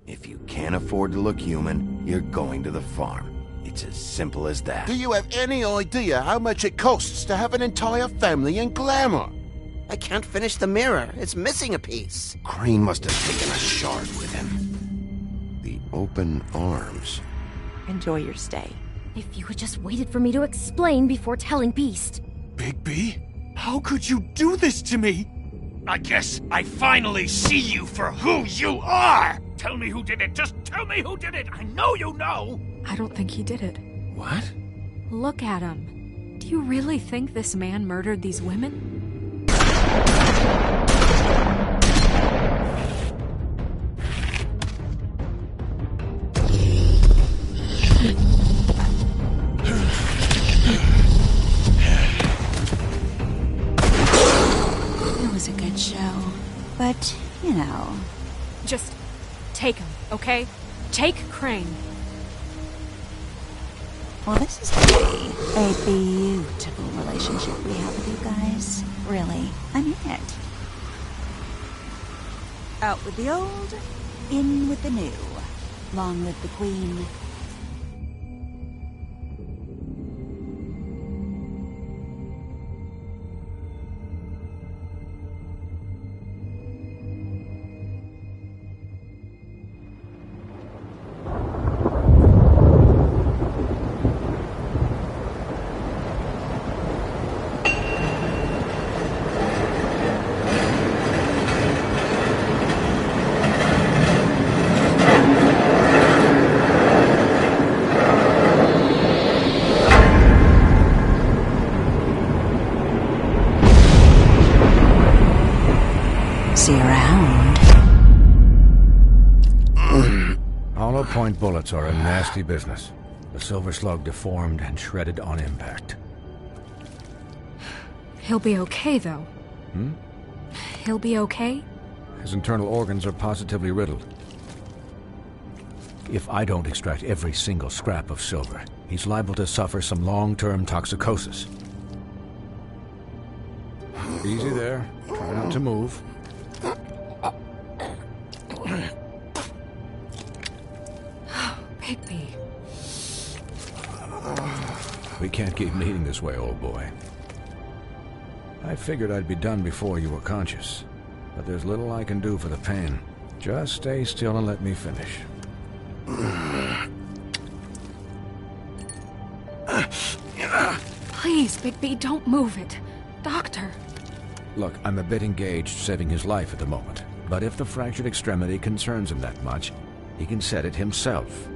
If you can't afford to look human, you're going to the farm. It's as simple as that. Do you have any idea how much it costs to have an entire family in Glamour? I can't finish the mirror. It's missing a piece. Crane must have taken a shard with him. The open arms. Enjoy your stay. If you had just waited for me to explain before telling Beast. Bigby, how could you do this to me? I guess I finally see you for who you are! Tell me who did it! Just tell me who did it! I know you know! I don't think he did it. What? Look at him. Do you really think this man murdered these women? It was a good show. But, you know... Just take him, okay? Take Crane. Well, this is really a beautiful relationship we have with you guys. Really, I mean it. Out with the old, in with the new. Long live the Queen. See you around. Hollow point bullets are a nasty business. The Silver Slug deformed and shredded on impact. He'll be okay, though. He'll be okay? His internal organs are positively riddled. If I don't extract every single scrap of silver, he's liable to suffer some long-term toxicosis. Easy there. Try not to move. Bigby. We can't keep meeting this way, old boy. I figured I'd be done before you were conscious, but there's little I can do for the pain. Just stay still and let me finish. Please, Bigby, don't move it. Doctor. Look, I'm a bit engaged saving his life at the moment, but if the fractured extremity concerns him that much, he can set it himself.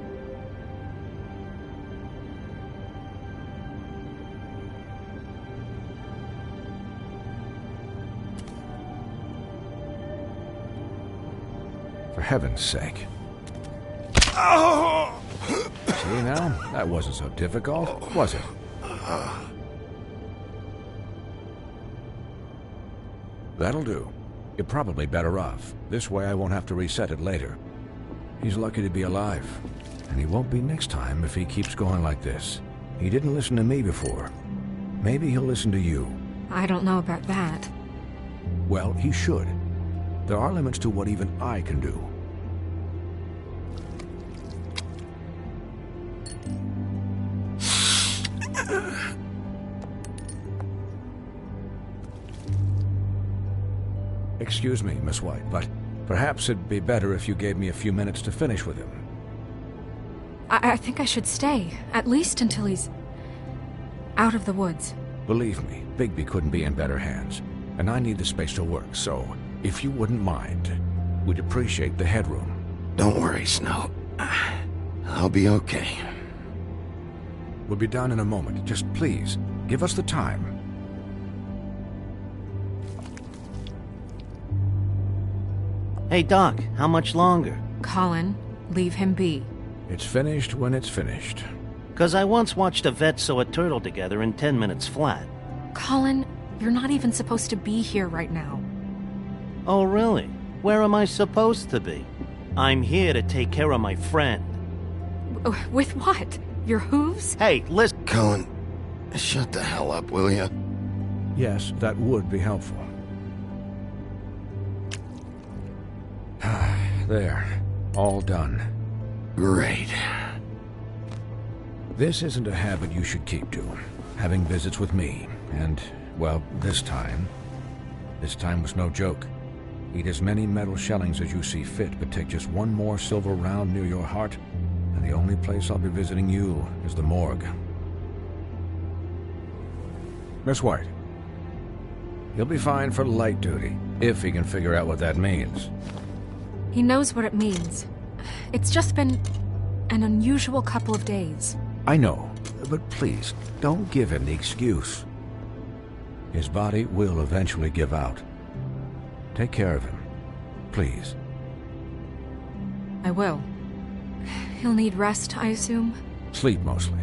For heaven's sake. See now? That wasn't so difficult, was it? That'll do. You're probably better off. This way I won't have to reset it later. He's lucky to be alive. And he won't be next time if he keeps going like this. He didn't listen to me before. Maybe he'll listen to you. I don't know about that. Well, he should. There are limits to what even I can do. Excuse me, Miss White, but perhaps it'd be better if you gave me a few minutes to finish with him. I think I should stay, at least until he's out of the woods. Believe me, Bigby couldn't be in better hands, and I need the space to work, so if you wouldn't mind, we'd appreciate the headroom. Don't worry, Snow. I'll be okay. We'll be done in a moment. Just please, give us the time. Hey, Doc, how much longer? Colin, leave him be. It's finished when it's finished. 'Cause I once watched a vet sew a turtle together in 10 minutes flat. Colin, you're not even supposed to be here right now. Oh, really? Where am I supposed to be? I'm here to take care of my friend. With what? Your hooves? Hey, listen. Cullen, shut the hell up, will you? Yes, that would be helpful. There. All done. Great. This isn't a habit you should keep to. Having visits with me. And, well, this time was no joke. Eat as many metal shellings as you see fit, but take just one more silver round near your heart, and the only place I'll be visiting you is the morgue. Miss White. He'll be fine for light duty, if he can figure out what that means. He knows what it means. It's just been an unusual couple of days. I know, but please, don't give him the excuse. His body will eventually give out. Take care of him, please. I will. He'll need rest, I assume? Sleep mostly.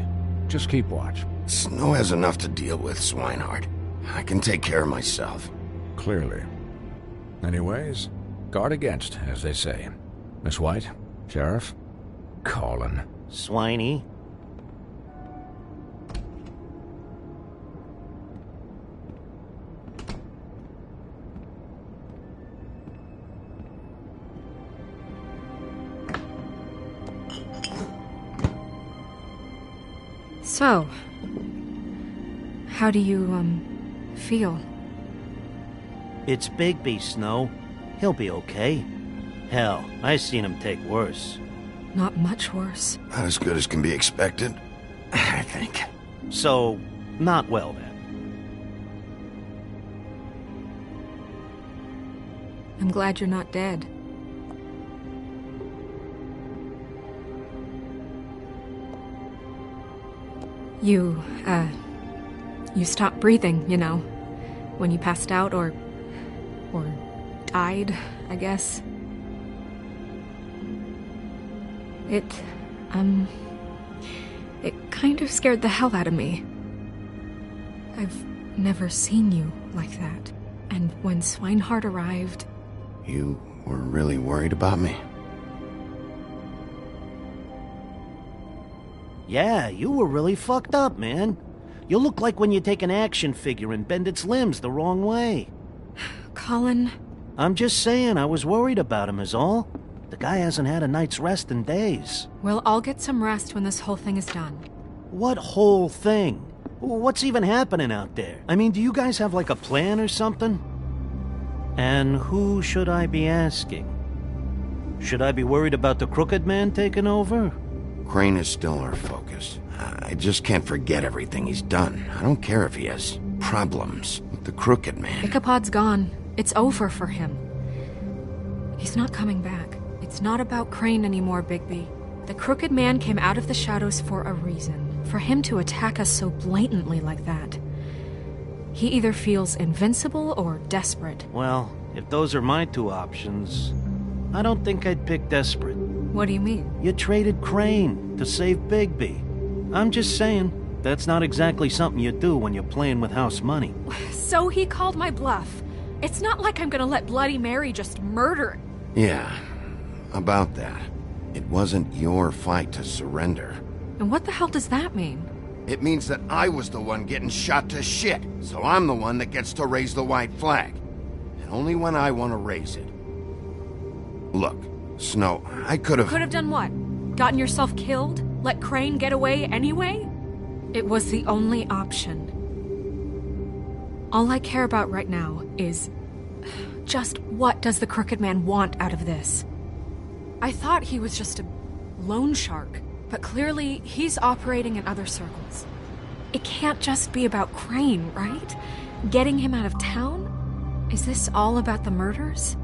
Just keep watch. Snow has enough to deal with, Swinehart. I can take care of myself. Clearly. Anyways, guard against, as they say. Miss White, Sheriff, Colin. Swiney. So, how do you, feel? It's Bigby, Snow. He'll be okay. Hell, I seen him take worse. Not much worse. Not as good as can be expected, I think. So, not well then. I'm glad you're not dead. You stopped breathing, you know, when you passed out or died, I guess. It kind of scared the hell out of me. I've never seen you like that. And when Swinehart arrived... You were really worried about me? Yeah, you were really fucked up, man. You look like when you take an action figure and bend its limbs the wrong way. Colin... I'm just saying I was worried about him is all. The guy hasn't had a night's rest in days. Well, I'll get some rest when this whole thing is done. What whole thing? What's even happening out there? I mean, do you guys have like a plan or something? And who should I be asking? Should I be worried about the Crooked Man taking over? Crane is still our focus. I just can't forget everything he's done. I don't care if he has problems with the Crooked Man. Ichabod's gone. It's over for him. He's not coming back. It's not about Crane anymore, Bigby. The Crooked Man came out of the shadows for a reason. For him to attack us so blatantly like that. He either feels invincible or desperate. Well, if those are my two options, I don't think I'd pick desperate. What do you mean? You traded Crane to save Bigby. I'm just saying, that's not exactly something you do when you're playing with house money. So he called my bluff. It's not like I'm gonna let Bloody Mary just murder... Yeah, about that. It wasn't your fight to surrender. And what the hell does that mean? It means that I was the one getting shot to shit, so I'm the one that gets to raise the white flag. And only when I want to raise it. Look, Snow, I could have... Could have done what? Gotten yourself killed? Let Crane get away anyway? It was the only option. All I care about right now is... just what does the Crooked Man want out of this? I thought he was just a loan shark, but clearly he's operating in other circles. It can't just be about Crane, right? Getting him out of town? Is this all about the murders?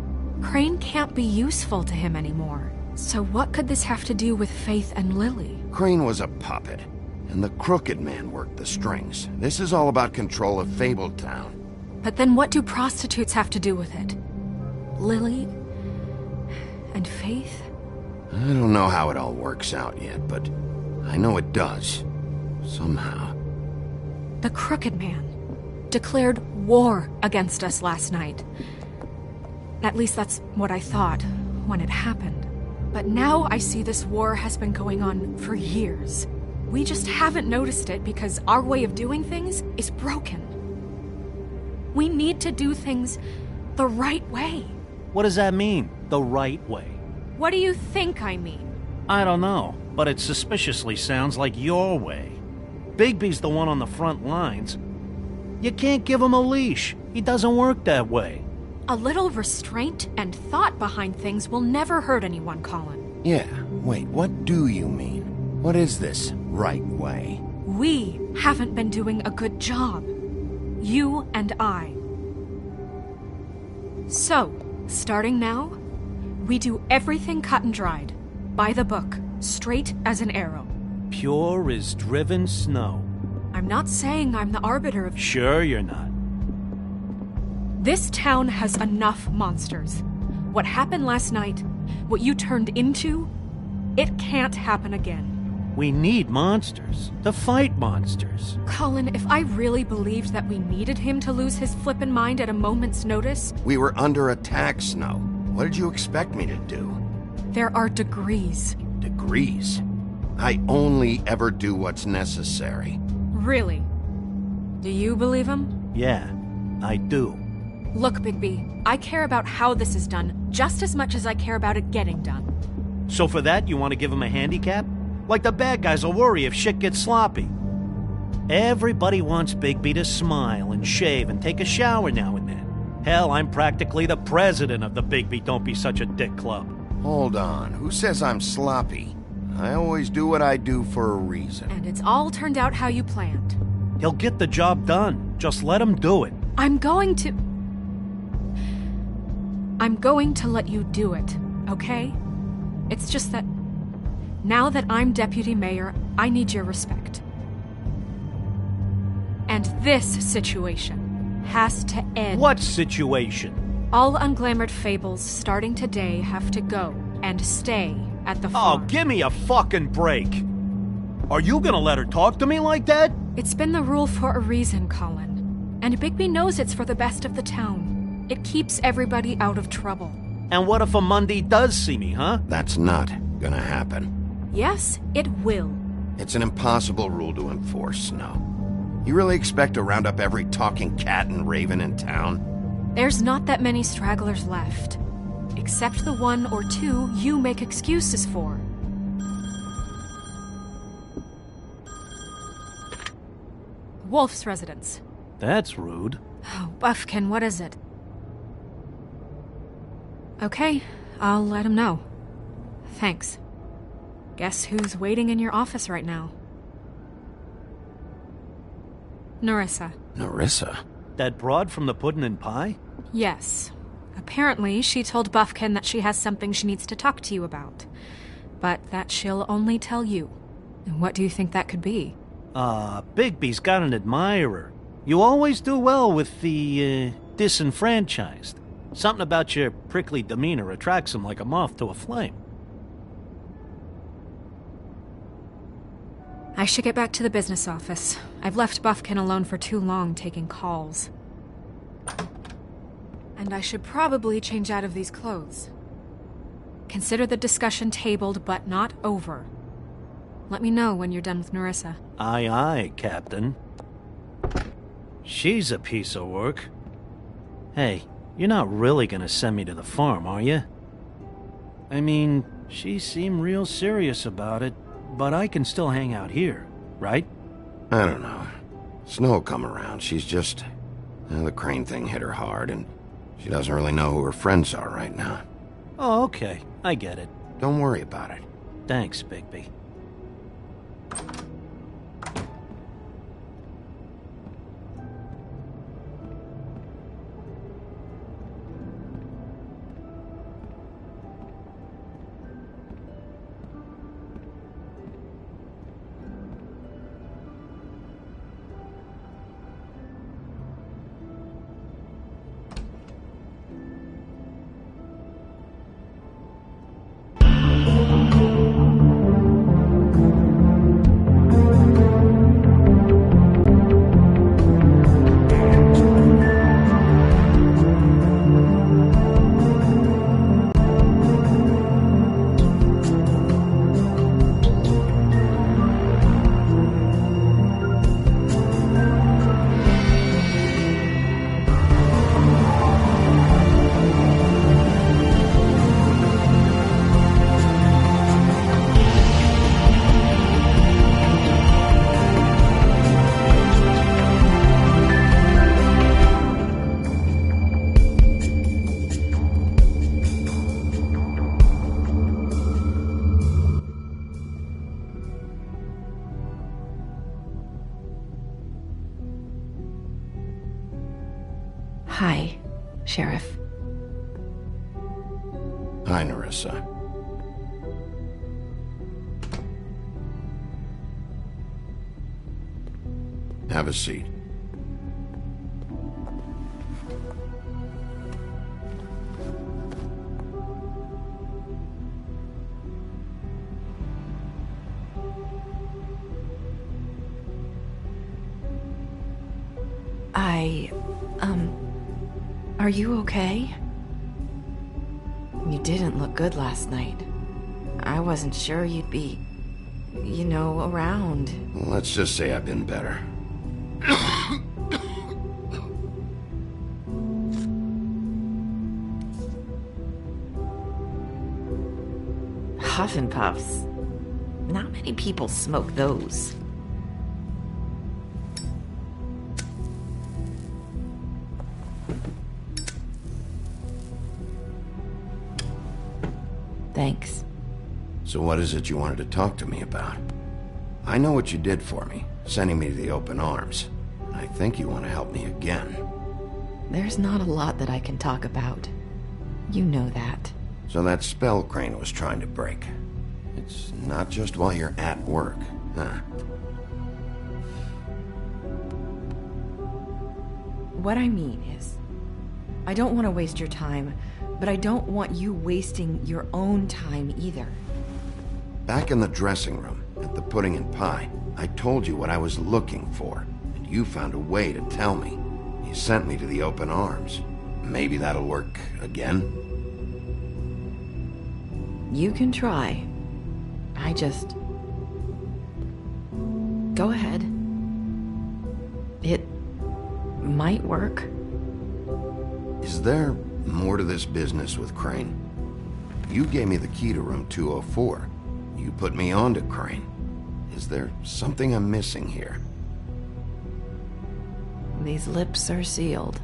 Crane can't be useful to him anymore. So what could this have to do with Faith and Lily? Crane was a puppet, and the Crooked Man worked the strings. This is all about control of Fabletown. But then what do prostitutes have to do with it? Lily? And Faith? I don't know how it all works out yet, but I know it does. Somehow. The Crooked Man declared war against us last night. At least that's what I thought when it happened. But now I see this war has been going on for years. We just haven't noticed it because our way of doing things is broken. We need to do things the right way. What does that mean, the right way? What do you think I mean? I don't know, but it suspiciously sounds like your way. Bigby's the one on the front lines. You can't give him a leash. He doesn't work that way. A little restraint and thought behind things will never hurt anyone, Colin. Yeah, wait, what do you mean? What is this right way? We haven't been doing a good job. You and I. So, starting now, we do everything cut and dried. By the book, straight as an arrow. Pure as driven snow. I'm not saying I'm the arbiter of... Sure you're not. This town has enough monsters. What happened last night, what you turned into, it can't happen again. We need monsters. To fight monsters. Colin, if I really believed that we needed him to lose his flippin' mind at a moment's notice... We were under attack, Snow. What did you expect me to do? There are degrees. Degrees? I only ever do what's necessary. Really? Do you believe him? Yeah, I do. Look, Bigby, I care about how this is done just as much as I care about it getting done. So for that, you want to give him a handicap? Like the bad guys will worry if shit gets sloppy. Everybody wants Bigby to smile and shave and take a shower now and then. Hell, I'm practically the president of the Bigby Don't Be Such a Dick Club. Hold on, who says I'm sloppy? I always do what I do for a reason. And it's all turned out how you planned. He'll get the job done. Just let him do it. I'm going to let you do it, okay? It's just that now that I'm deputy mayor, I need your respect. And this situation has to end. What situation? All unglamored fables starting today have to go and stay at the farm. Oh, give me a fucking break. Are you gonna let her talk to me like that? It's been the rule for a reason, Colin. And Bigby knows it's for the best of the town. It keeps everybody out of trouble. And what if a Mundy does see me, huh? That's not gonna happen. Yes, it will. It's an impossible rule to enforce, Snow. You really expect to round up every talking cat and raven in town? There's not that many stragglers left. Except the one or two you make excuses for. Wolf's residence. That's rude. Oh, Buffkin, what is it? Okay, I'll let him know. Thanks. Guess who's waiting in your office right now? Nerissa. Nerissa? That broad from the Puddin' and Pie? Yes. Apparently, she told Buffkin that she has something she needs to talk to you about. But that she'll only tell you. And what do you think that could be? Bigby's got an admirer. You always do well with the, disenfranchised. Something about your prickly demeanor attracts him like a moth to a flame. I should get back to the business office. I've left Buffkin alone for too long taking calls. And I should probably change out of these clothes. Consider the discussion tabled, but not over. Let me know when you're done with Nerissa. Aye, aye, Captain. She's a piece of work. Hey, you're not really gonna send me to the farm, are you? I mean, she seemed real serious about it, but I can still hang out here, right? I don't know. Snow come around. She's just... the Crane thing hit her hard, and she doesn't really know who her friends are right now. Oh, okay. I get it. Don't worry about it. Thanks, Bigby. Sheriff. Hi, Nerissa. Have a seat. Are you okay? You didn't look good last night. I wasn't sure you'd be, around. Let's just say I've been better. Huff and Puffs. Not many people smoke those. Thanks. So what is it you wanted to talk to me about? I know what you did for me, sending me to the open arms. I think you want to help me again. There's not a lot that I can talk about. You know that. So that spell Crane was trying to break. It's not just while you're at work, huh? What I mean is, I don't want to waste your time, but I don't want you wasting your own time either. Back in the dressing room, at the Pudding and Pie, I told you what I was looking for, and you found a way to tell me. You sent me to the open arms. Maybe that'll work again? You can try. I just... Go ahead. It might work. Is there more to this business with Crane? You gave me the key to room 204. You put me on to Crane. Is there something I'm missing here? These lips are sealed.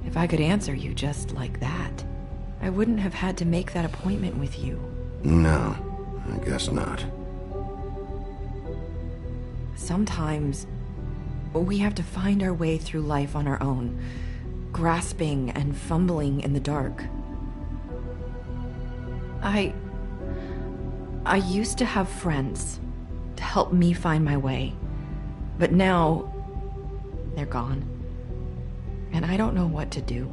If I could answer you just like that, I wouldn't have had to make that appointment with you. No, I guess not. Sometimes we have to find our way through life on our own, grasping and fumbling in the dark. I used to have friends to help me find my way, but now they're gone, and I don't know what to do.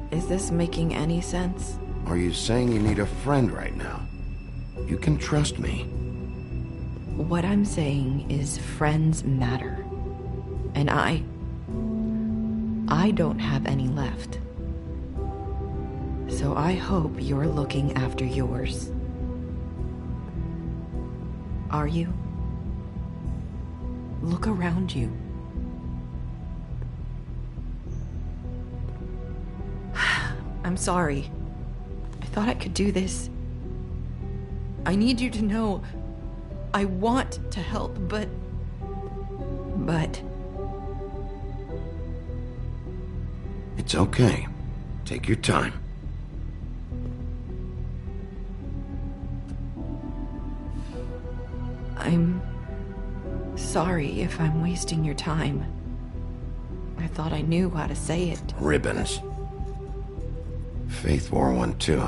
Is this making any sense? Are you saying you need a friend right now? You can trust me. What I'm saying is friends matter. And I don't have any left. So I hope you're looking after yours. Are you? Look around you. I'm sorry. I thought I could do this. I need you to know I want to help, but... It's okay. Take your time. I'm sorry if I'm wasting your time. I thought I knew how to say it. Ribbons. Faith wore one too.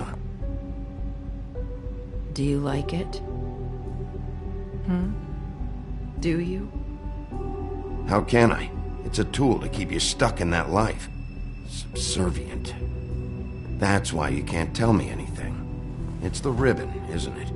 Do you like it? Do you? How can I? It's a tool to keep you stuck in that life. Subservient. That's why you can't tell me anything. It's the ribbon, isn't it?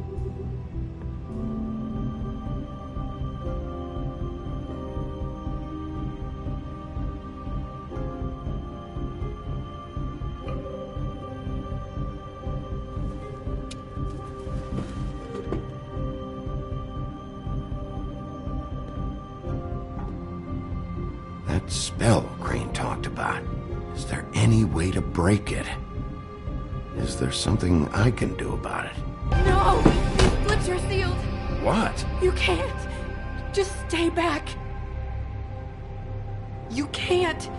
That spell Crane talked about. Is there any way to break it? Is there something I can do about it? No! These lips are sealed! What? You can't! Just stay back! You can't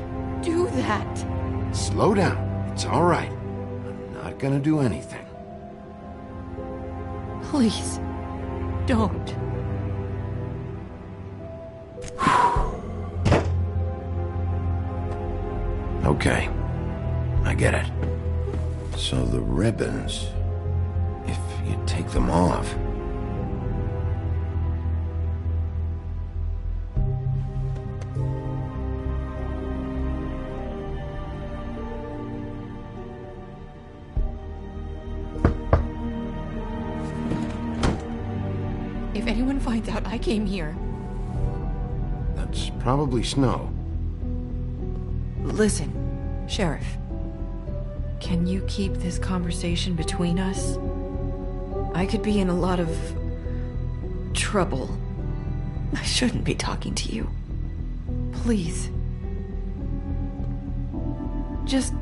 do that! Slow down. It's all right. I'm not gonna do anything. Please, don't. Okay. I get it. So the ribbons... if you take them off... If anyone finds out I came here... That's probably Snow. Listen, Sheriff. Can you keep this conversation between us? I could be in a lot of... trouble. I shouldn't be talking to you. Please. Just...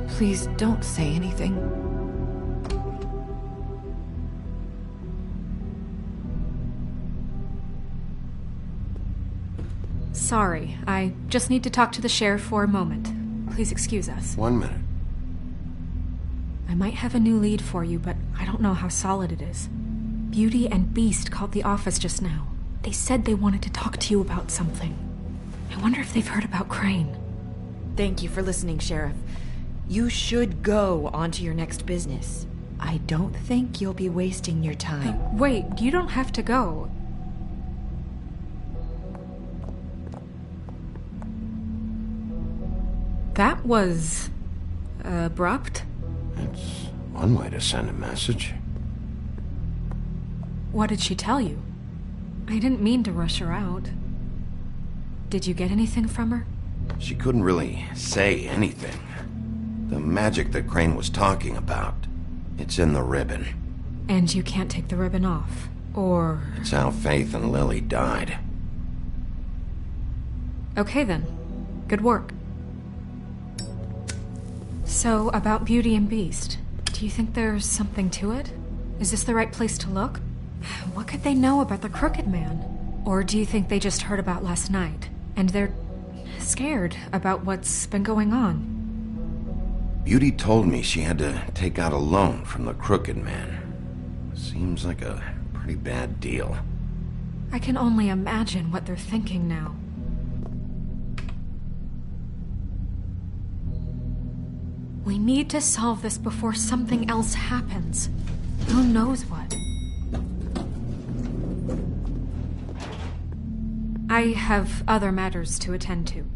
please don't say anything. Sorry, I just need to talk to the sheriff for a moment. Please excuse us. 1 minute. I might have a new lead for you, but I don't know how solid it is. Beauty and Beast called the office just now. They said they wanted to talk to you about something. I wonder if they've heard about Crane. Thank you for listening, Sheriff. You should go on to your next business. I don't think you'll be wasting your time. Wait, you don't have to go. That was... abrupt? It's one way to send a message. What did she tell you? I didn't mean to rush her out. Did you get anything from her? She couldn't really say anything. The magic that Crane was talking about, it's in the ribbon. And you can't take the ribbon off, or... It's how Faith and Lily died. Okay then. Good work. So, about Beauty and Beast, do you think there's something to it? Is this the right place to look? What could they know about the Crooked Man? Or do you think they just heard about last night, and they're scared about what's been going on? Beauty told me she had to take out a loan from the Crooked Man. Seems like a pretty bad deal. I can only imagine what they're thinking now. We need to solve this before something else happens. Who knows what? I have other matters to attend to.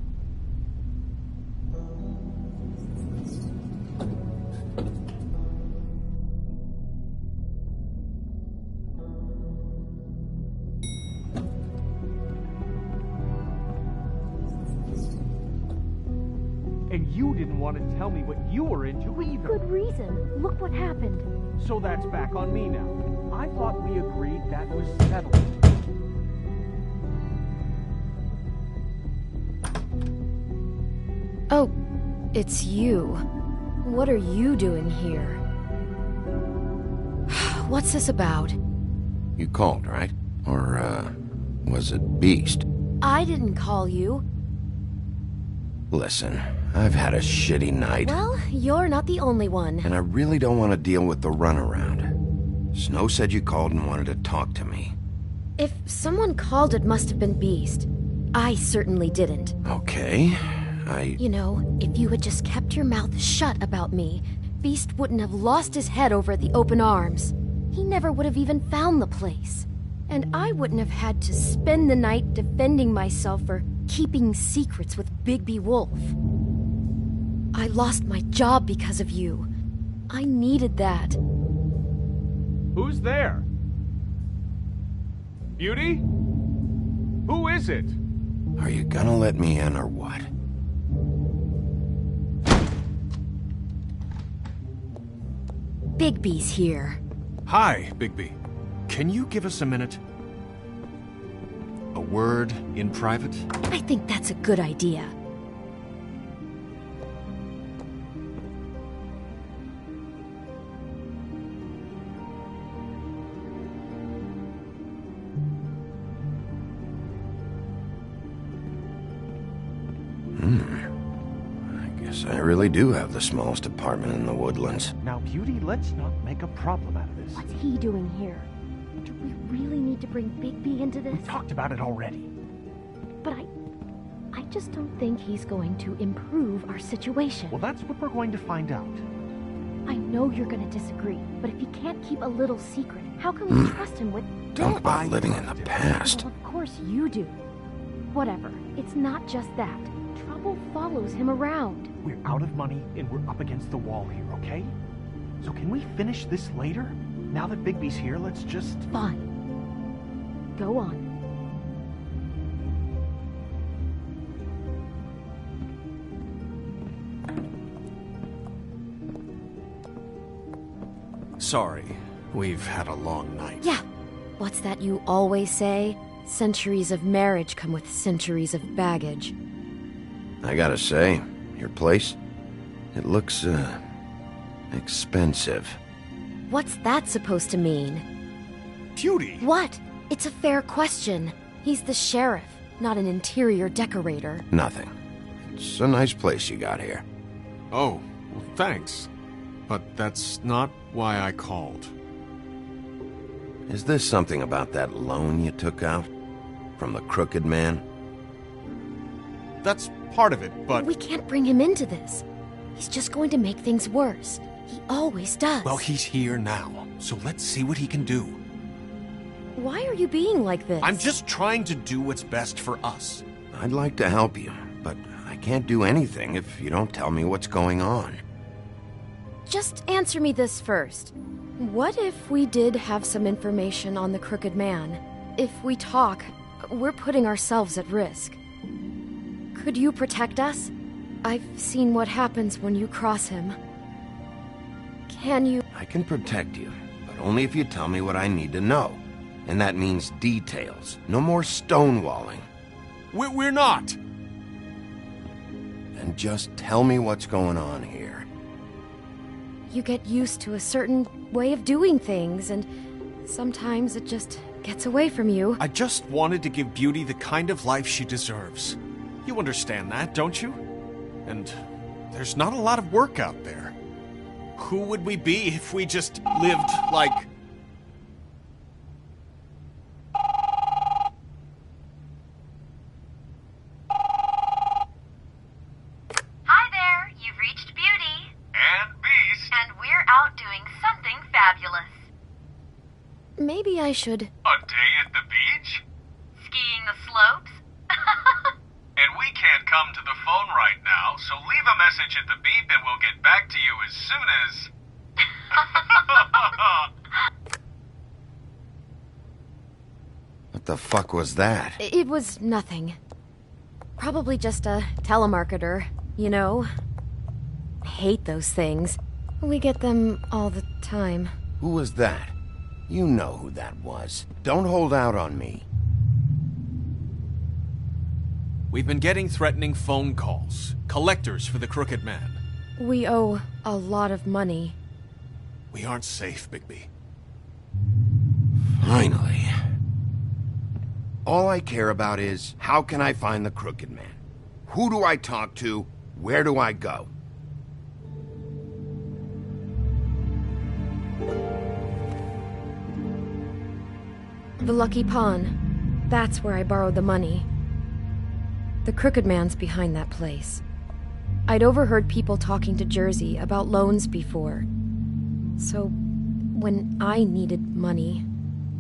And you didn't want to tell me what you were into either. Good reason. Look what happened. So that's back on me now. I thought we agreed that was settled. Oh, it's you. What are you doing here? What's this about? You called, right? Or, was it Beast? I didn't call you. Listen, I've had a shitty night. Well, you're not the only one. And I really don't want to deal with the runaround. Snow said you called and wanted to talk to me. If someone called, it must have been Beast. I certainly didn't. Okay, You know, if you had just kept your mouth shut about me, Beast wouldn't have lost his head over at the Open Arms. He never would have even found the place. And I wouldn't have had to spend the night defending myself for keeping secrets with Bigby Wolf. I lost my job because of you. I needed that. Who's there? Beauty? Who is it? Are you gonna let me in or what? Bigby's here. Hi, Bigby. Can you give us a minute? A word in private? I think that's a good idea. I guess I really do have the smallest apartment in the Woodlands. Now, Beauty, let's not make a problem out of this. What's he doing here? Do we really need to bring Bigby into this? We talked about it already. But I just don't think he's going to improve our situation. Well, that's what we're going to find out. I know you're gonna disagree, but if he can't keep a little secret, how can we trust him with... Talk about living in the past. Well, of course you do. Whatever. It's not just that. Trouble follows him around. We're out of money and we're up against the wall here, okay? So can we finish this later? Now that Bigby's here, let's just... Fine. Go on. Sorry, we've had a long night. Yeah. What's that you always say? Centuries of marriage come with centuries of baggage. I gotta say, your place, it looks, expensive. What's that supposed to mean? Beauty! What? It's a fair question. He's the sheriff, not an interior decorator. Nothing. It's a nice place you got here. Oh, well, thanks. But that's not why I called. Is this something about that loan you took out? From the Crooked Man? That's part of it, but... We can't bring him into this. He's just going to make things worse. He always does. Well, he's here now, so let's see what he can do. Why are you being like this? I'm just trying to do what's best for us. I'd like to help you, but I can't do anything if you don't tell me what's going on. Just answer me this first. What if we did have some information on the Crooked Man? If we talk, we're putting ourselves at risk. Could you protect us? I've seen what happens when you cross him. Can you... I can protect you, but only if you tell me what I need to know. And that means details. No more stonewalling. We're not! Then just tell me what's going on here. You get used to a certain way of doing things, and sometimes it just gets away from you. I just wanted to give Beauty the kind of life she deserves. You understand that, don't you? And there's not a lot of work out there. Who would we be if we just lived like... Hi there, you've reached Beauty. And Beast. And we're out doing something fabulous. Maybe I should... A day at the beach? Skiing the slopes? And we can't come to the phone right now, so leave a message at the beep and we'll get back to you as soon as... What the fuck was that? It was nothing. Probably just a telemarketer, you know? I hate those things. We get them all the time. Who was that? You know who that was. Don't hold out on me. We've been getting threatening phone calls. Collectors for the Crooked Man. We owe a lot of money. We aren't safe, Bigby. Finally. All I care about is, how can I find the Crooked Man? Who do I talk to? Where do I go? The Lucky Pawn. That's where I borrowed the money. The Crooked Man's behind that place. I'd overheard people talking to Jersey about loans before. So, when I needed money,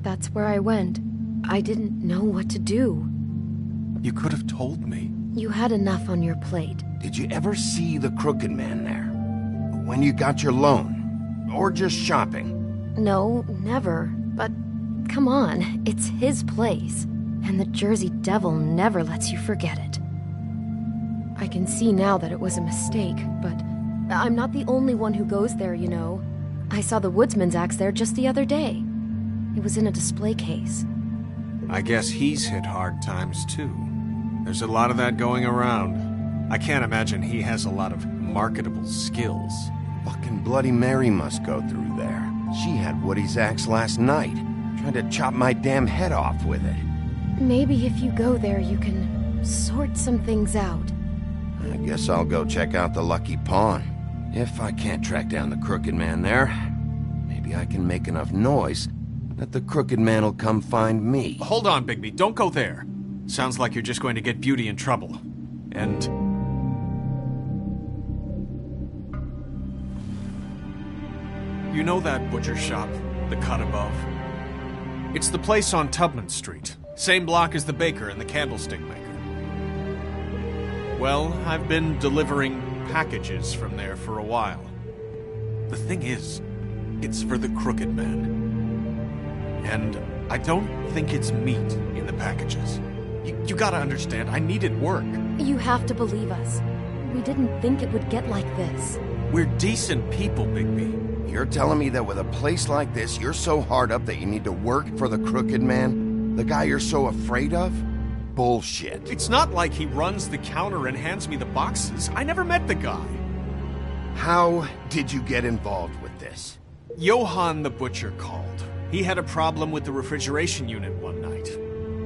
that's where I went. I didn't know what to do. You could have told me. You had enough on your plate. Did you ever see the Crooked Man there? When you got your loan? Or just shopping? No, never. But, come on, it's his place. And the Jersey Devil never lets you forget it. I can see now that it was a mistake, but I'm not the only one who goes there, you know. I saw the Woodsman's axe there just the other day. It was in a display case. I guess he's hit hard times, too. There's a lot of that going around. I can't imagine he has a lot of marketable skills. Fucking Bloody Mary must go through there. She had Woody's axe last night, trying to chop my damn head off with it. Maybe if you go there, you can sort some things out. I guess I'll go check out the Lucky Pawn. If I can't track down the Crooked Man there, maybe I can make enough noise that the Crooked Man will come find me. Hold on, Bigby. Don't go there. Sounds like you're just going to get Beauty in trouble. And you know that butcher shop, the cut above? It's the place on Tubman Street. Same block as the baker and the candlestick maker. Well, I've been delivering packages from there for a while. The thing is, it's for the Crooked Man. And I don't think it's meat in the packages. You gotta understand, I needed work. You have to believe us. We didn't think it would get like this. We're decent people, Bigby. You're telling me that with a place like this, you're so hard up that you need to work for the Crooked Man? The guy you're so afraid of? Bullshit. It's not like he runs the counter and hands me the boxes. I never met the guy. How did you get involved with this? Johann the butcher called. He had a problem with the refrigeration unit one night.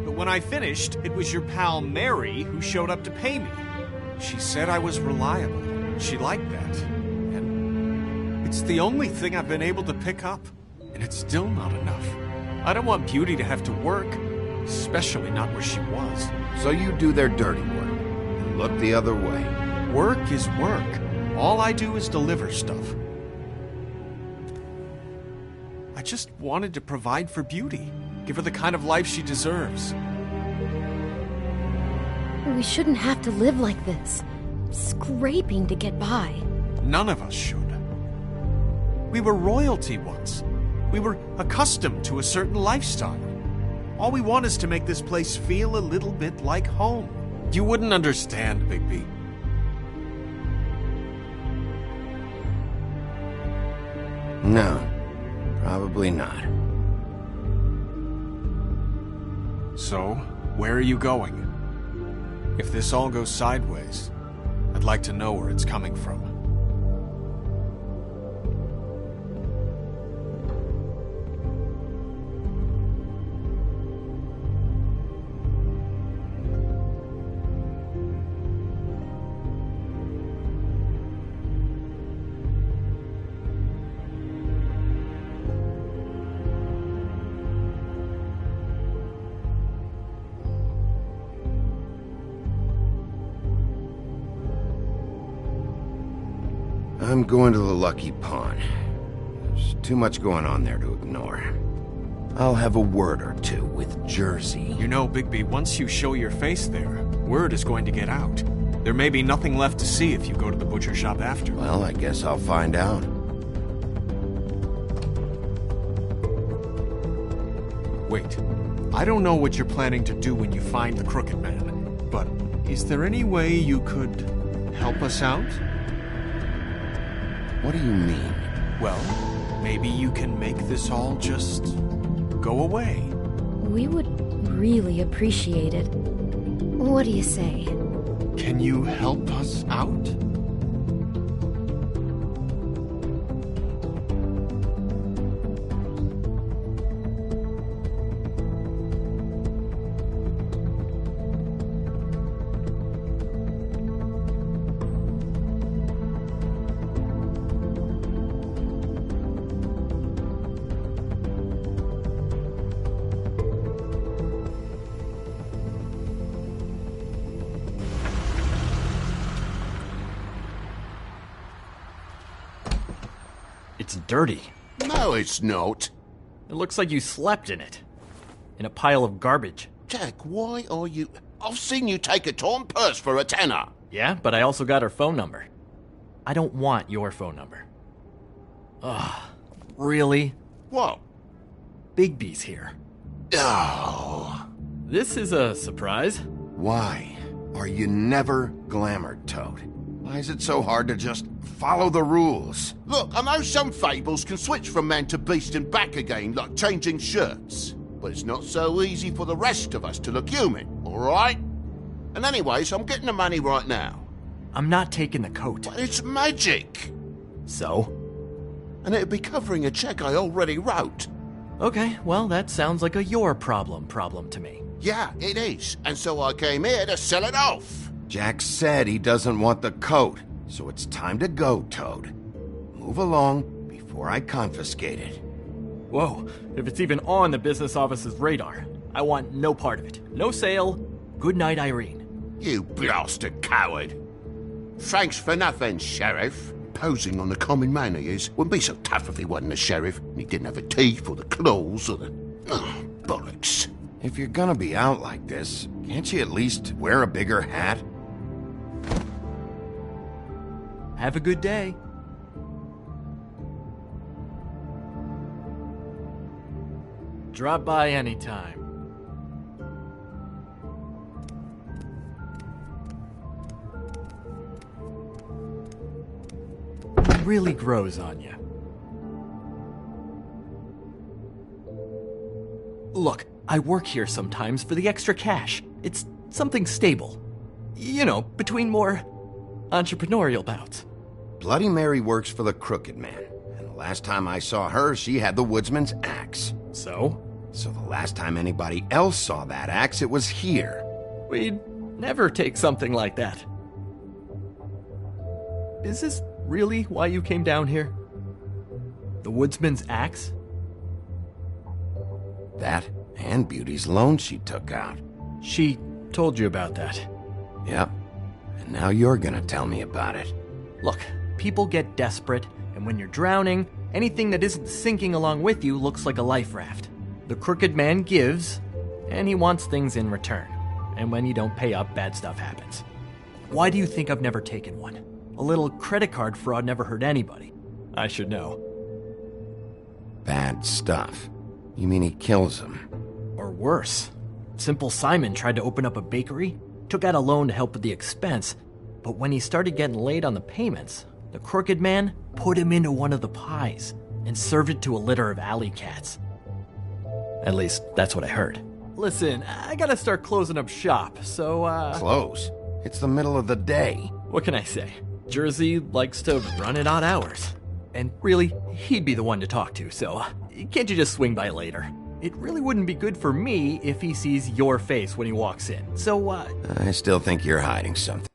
But when I finished, it was your pal Mary who showed up to pay me. She said I was reliable. She liked that. And it's the only thing I've been able to pick up. And it's still not enough. I don't want Beauty to have to work, especially not where she was. So you do their dirty work and look the other way. Work is work. All I do is deliver stuff. I just wanted to provide for Beauty. Give her the kind of life she deserves. We shouldn't have to live like this. Scraping to get by. None of us should. We were royalty once. We were accustomed to a certain lifestyle. All we want is to make this place feel a little bit like home. You wouldn't understand, Bigby. No, probably not. So, where are you going? If this all goes sideways, I'd like to know where it's coming from. I'm going to the Lucky Pawn. There's too much going on there to ignore. I'll have a word or two with Jersey. You know, Bigby, once you show your face there, word is going to get out. There may be nothing left to see if you go to the butcher shop after. Well, I guess I'll find out. Wait, I don't know what you're planning to do when you find the Crooked Man, but is there any way you could help us out? What do you mean? Well, maybe you can make this all just go away. We would really appreciate it. What do you say? Can you help us out? It's dirty. No, it's not. It looks like you slept in it. In a pile of garbage. Jack, why are you... I've seen you take a torn purse for a tenner. Yeah, but I also got her phone number. I don't want your phone number. Ugh, really? What? Bigby's here. Oh. This is a surprise. Why are you never glamored, Toad? Why is it so hard to just follow the rules? Look, I know some fables can switch from man to beast and back again, like changing shirts. But it's not so easy for the rest of us to look human, alright? And anyways, I'm getting the money right now. I'm not taking the coat. But it's magic. So? And it'd be covering a check I already wrote. Okay, well, that sounds like a your problem to me. Yeah, it is. And so I came here to sell it off. Jack said he doesn't want the coat, so it's time to go, Toad. Move along before I confiscate it. Whoa, if it's even on the business office's radar, I want no part of it. No sale. Good night, Irene. You blasted coward. Thanks for nothing, Sheriff. Posing on the common man he is. Wouldn't be so tough if he wasn't a sheriff, and he didn't have the teeth or the claws or the... Oh, bollocks. If you're gonna be out like this, can't you at least wear a bigger hat? Have a good day. Drop by anytime. It really grows on you. Look, I work here sometimes for the extra cash. It's something stable. You know, between more entrepreneurial bouts. Bloody Mary works for the Crooked Man, and the last time I saw her, she had the woodsman's axe. So? So the last time anybody else saw that axe, it was here. We'd never take something like that. Is this really why you came down here? The woodsman's axe? That and Beauty's loan she took out. She told you about that. Yep. And now you're gonna tell me about it. Look, people get desperate, and when you're drowning, anything that isn't sinking along with you looks like a life raft. The Crooked Man gives, and he wants things in return. And when you don't pay up, bad stuff happens. Why do you think I've never taken one? A little credit card fraud never hurt anybody. I should know. Bad stuff. You mean he kills them? Or worse. Simple Simon tried to open up a bakery, took out a loan to help with the expense, but when he started getting late on the payments, the Crooked Man put him into one of the pies and served it to a litter of alley cats. At least, that's what I heard. Listen, I gotta start closing up shop, so, Close? It's the middle of the day. What can I say? Jersey likes to run at odd hours. And really, he'd be the one to talk to, so can't you just swing by later? It really wouldn't be good for me if he sees your face when he walks in, so, I still think you're hiding something.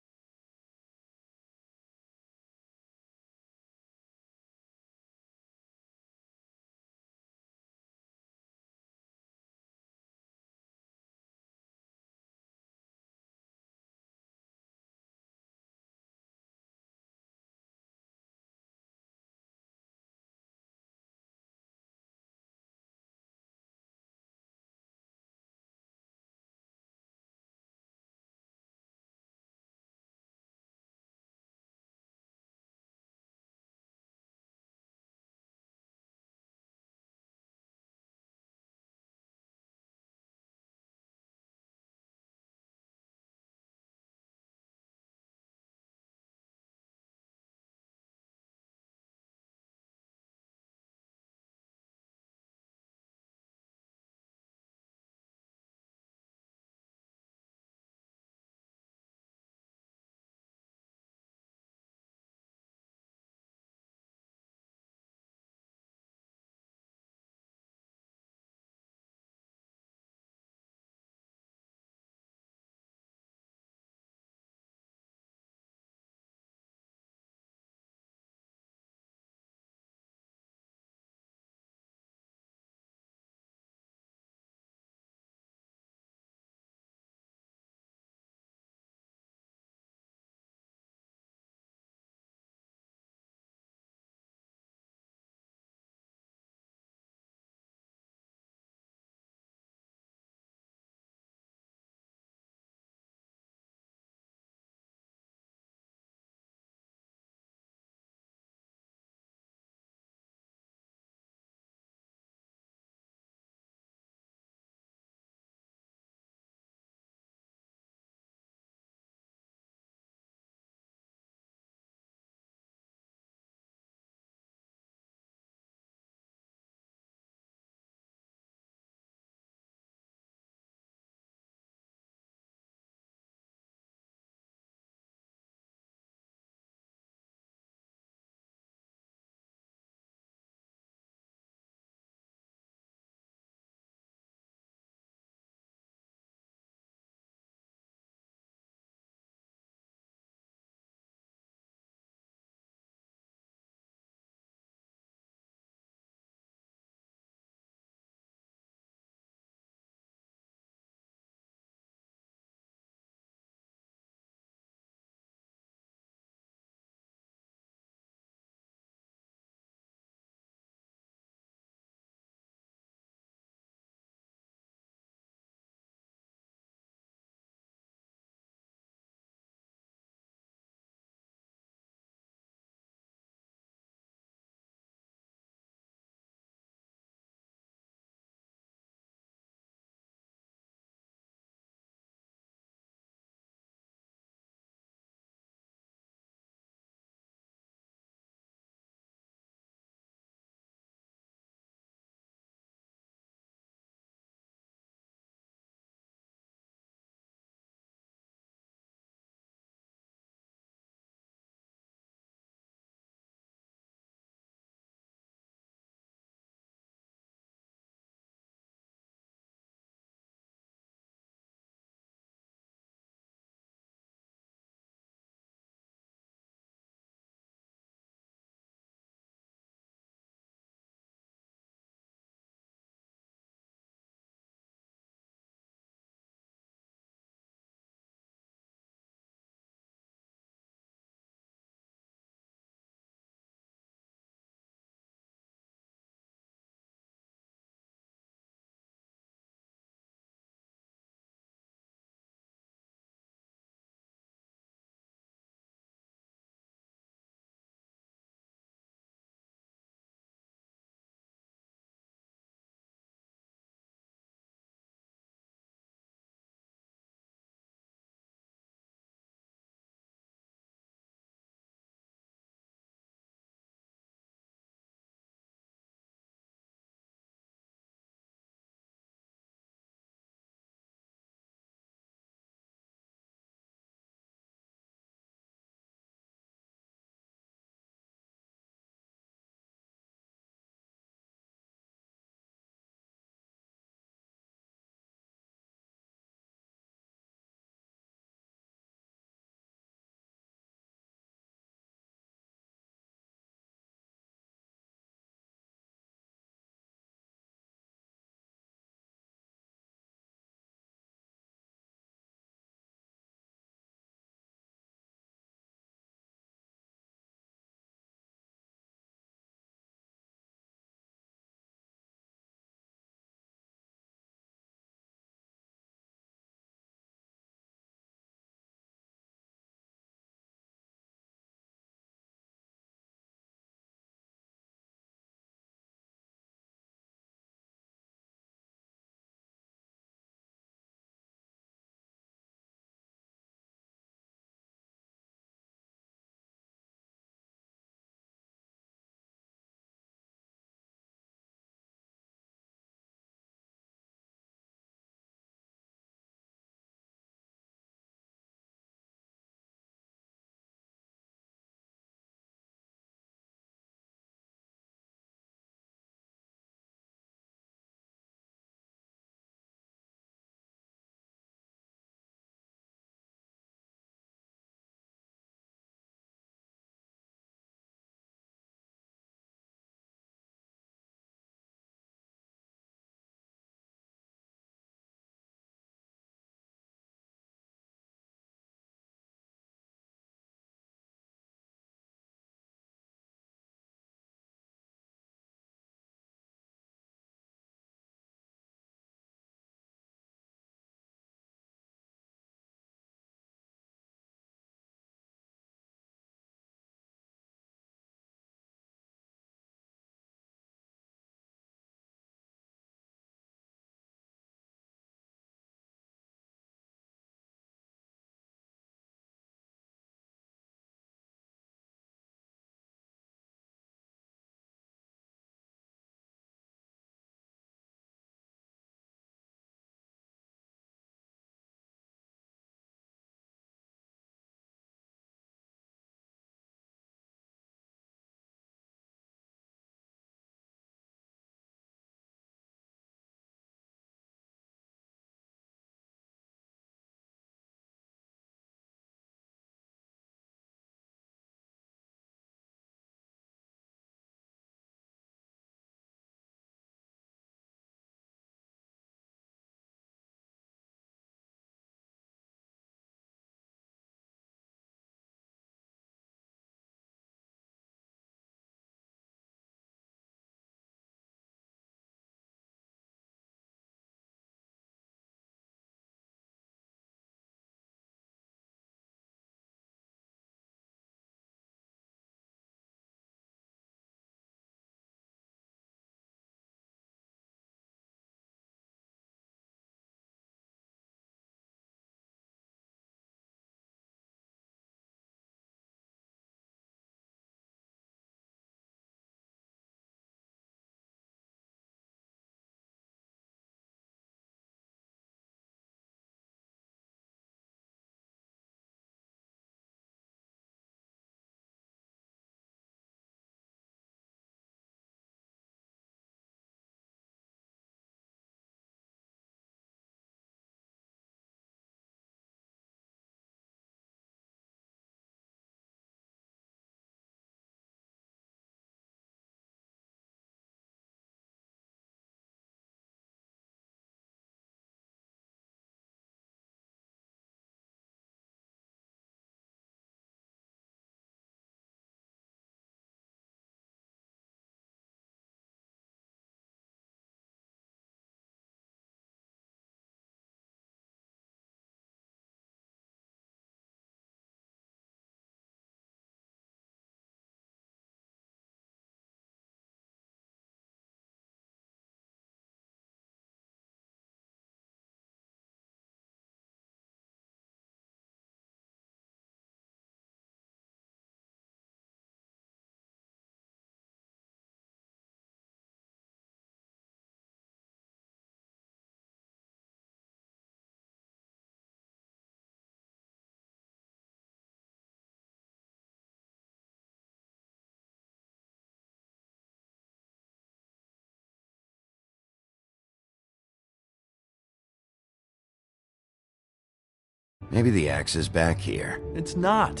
Maybe the axe is back here. It's not.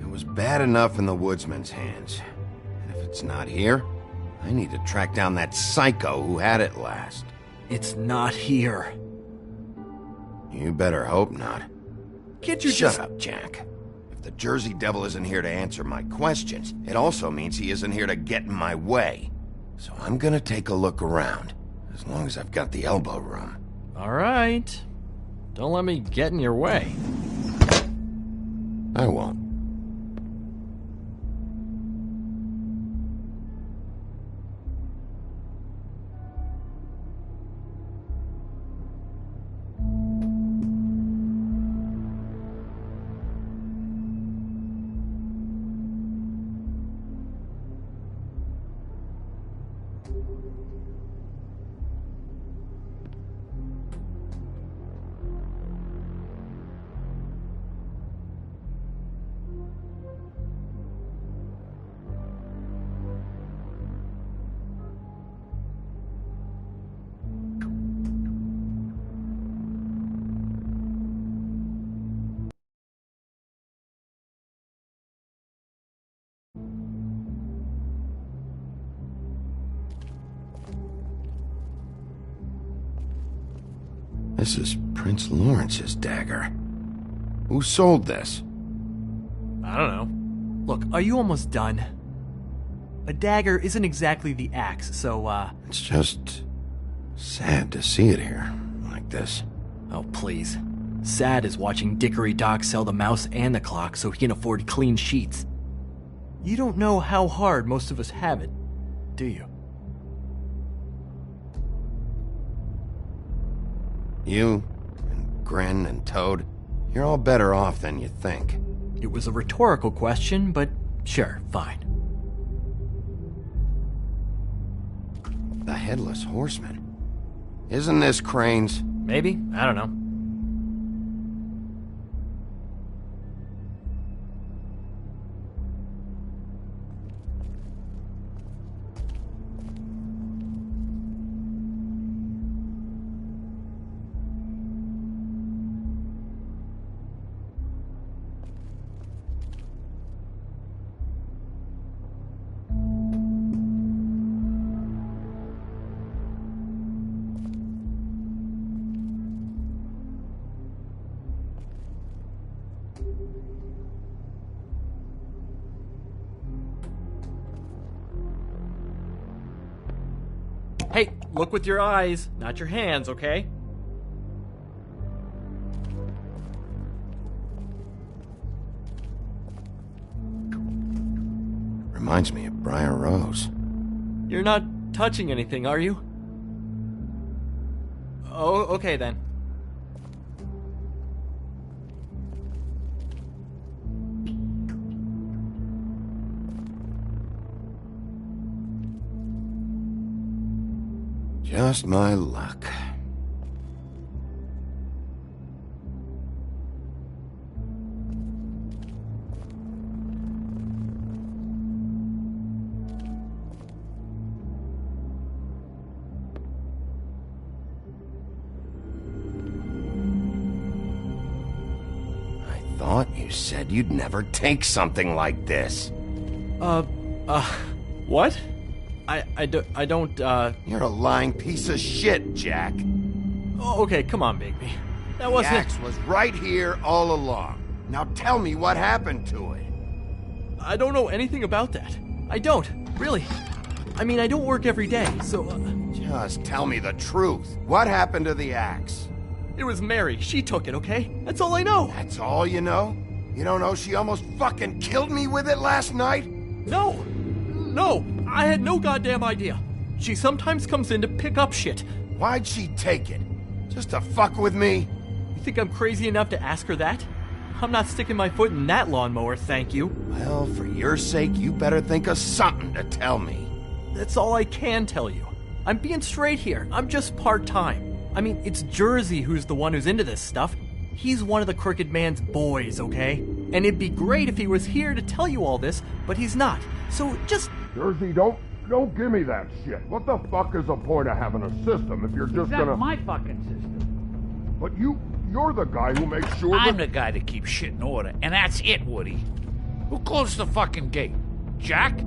It was bad enough in the woodsman's hands. And if it's not here, I need to track down that psycho who had it last. It's not here. You better hope not. Can't you Shut up, Jack. If the Jersey Devil isn't here to answer my questions, it also means he isn't here to get in my way. So I'm gonna take a look around, as long as I've got the elbow room. All right. Don't let me get in your way. I won't. This is Prince Lawrence's dagger. Who sold this? I don't know. Look, are you almost done? A dagger isn't exactly the axe, so, It's just sad to see it here, like this. Oh, please. Sad is watching Dickory Doc sell the mouse and the clock so he can afford clean sheets. You don't know how hard most of us have it, do you? You, and Gren, and Toad, you're all better off than you think. It was a rhetorical question, but sure, fine. The Headless Horseman. Isn't this Crane's? Maybe, I don't know. Hey, look with your eyes, not your hands, okay? Reminds me of Briar Rose. You're not touching anything, are you? Oh, okay then. Just my luck. I thought you said you'd never take something like this. What? I don't, You're a lying piece of shit, Jack. Oh, okay, come on, Bigby. That wasn't... The axe was right here all along. Now tell me what happened to it. I don't know anything about that. I don't, really. I mean, I don't work every day, so... Just tell me the truth. What happened to the axe? It was Mary. She took it, okay? That's all I know. That's all you know? You don't know she almost fucking killed me with it last night? No! No! I had no goddamn idea. She sometimes comes in to pick up shit. Why'd she take it? Just to fuck with me? You think I'm crazy enough to ask her that? I'm not sticking my foot in that lawnmower, thank you. Well, for your sake, you better think of something to tell me. That's all I can tell you. I'm being straight here. I'm just part-time. I mean, it's Jersey who's the one who's into this stuff. He's one of the Crooked Man's boys, okay? And it'd be great if he was here to tell you all this, but he's not. So just... Jersey, don't give me that shit. What the fuck is the point of having a system if you're just gonna... That's my fucking system. But you You're the guy who makes sure I'm the guy that keeps shit in order, and that's it, Woody. Who closed the fucking gate? Jack?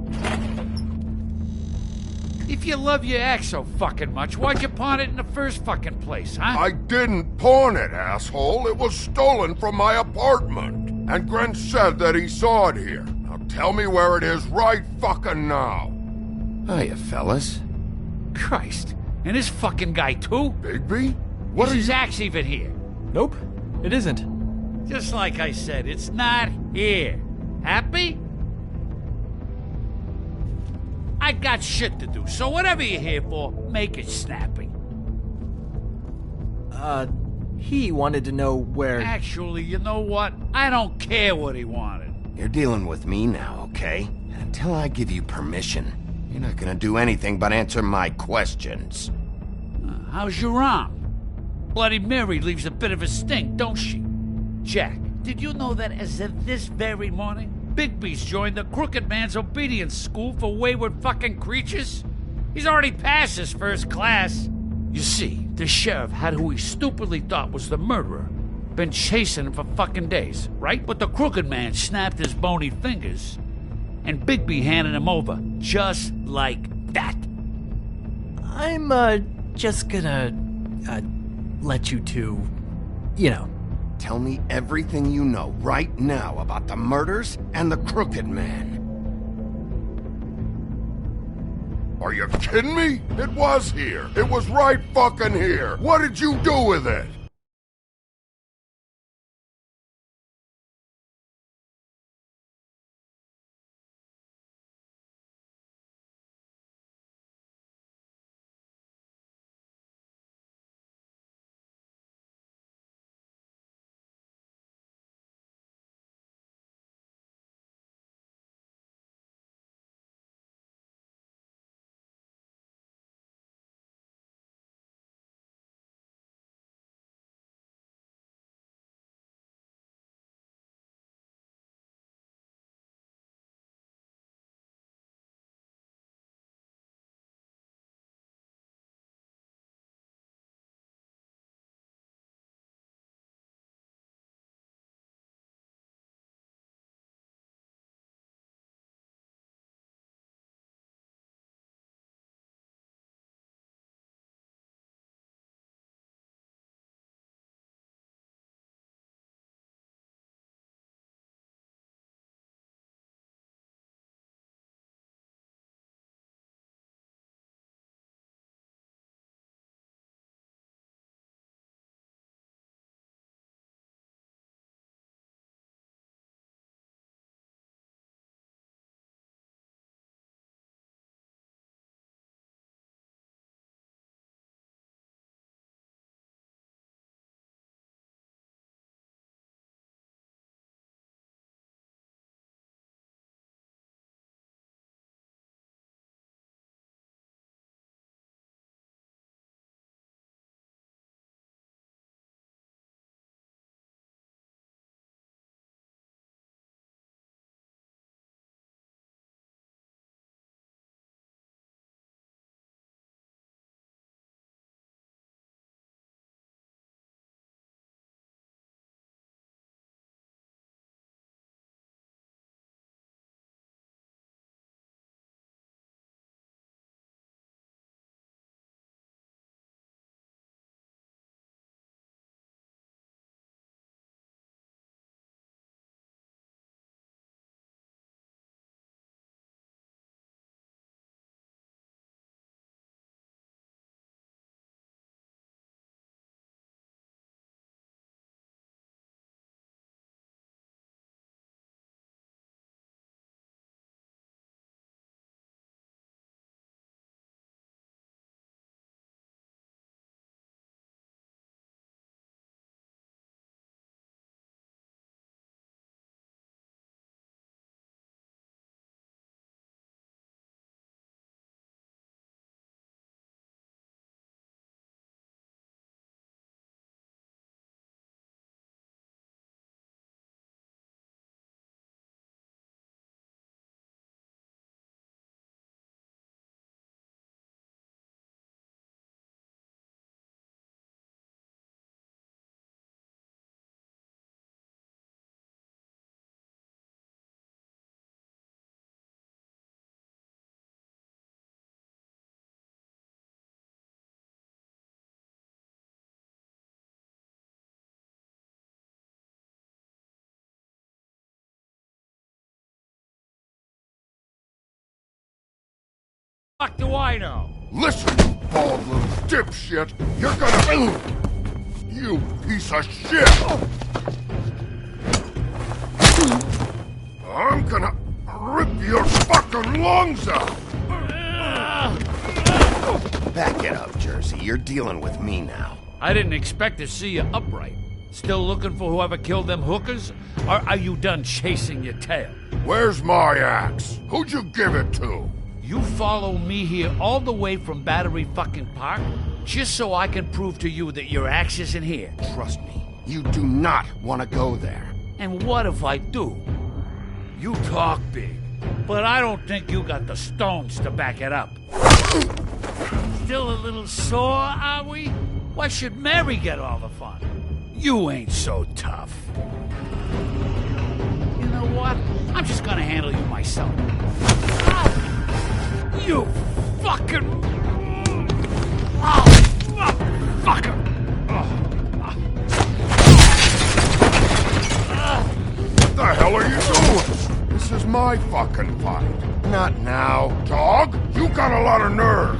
If you love your ex so fucking much, why'd you pawn it in the first fucking place, huh? I didn't pawn it, asshole. It was stolen from my apartment. And Grant said that he saw it here. Now tell me where it is right fucking now. Hiya, fellas. Christ. And this fucking guy, too? Bigby? Is his axe even here? Nope, it isn't. Just like I said, it's not here. Happy? I got shit to do, so whatever you're here for, make it snappy. He wanted to know where... Actually, you know what? I don't care what he wanted. You're dealing with me now, okay? Until I give you permission, you're not gonna do anything but answer my questions. How's your arm? Bloody Mary leaves a bit of a stink, don't she? Jack, did you know that as of this very morning, Bigby's joined the Crooked Man's obedience school for wayward fucking creatures? He's already passed his first class. You see, the sheriff had who he stupidly thought was the murderer. Been chasing him for fucking days, right? But the Crooked Man snapped his bony fingers, and Bigby handed him over, just like that. I'm, just gonna, let you two, Tell me everything you know right now about the murders and the Crooked Man. Are you kidding me? It was here. It was right fucking here. What did you do with it? fuck do I know? Listen, you bald little dipshit! You're gonna... You piece of shit! I'm gonna rip your fucking lungs out! Back it up, Jersey. You're dealing with me now. I didn't expect to see you upright. Still looking for whoever killed them hookers? Or are you done chasing your tail? Where's my axe? Who'd you give it to? You follow me here all the way from Battery fucking Park just so I can prove to you that your axe isn't here. Trust me, you do not want to go there. And what if I do? You talk big, but I don't think you got the stones to back it up. Still a little sore, are we? Why should Mary get all the fun? You ain't so tough. You know what? I'm just gonna handle you myself. You fucking... fucker! What the hell are you doing? This is my fucking fight. Not now. Dog, you got a lot of nerve.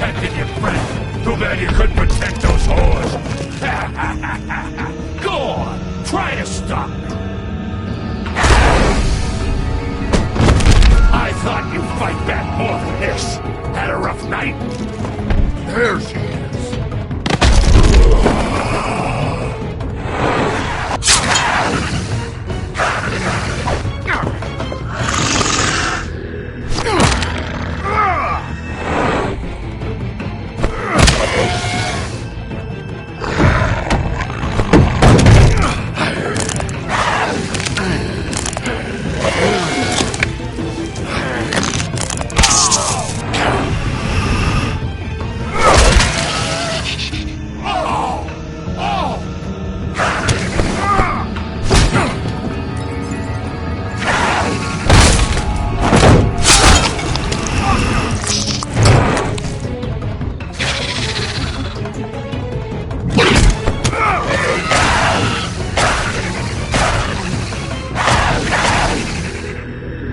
Protecting your friend. Too bad you couldn't protect those whores. Go on, try to stop me. I thought you'd fight back more than this. Had a rough night? There she is.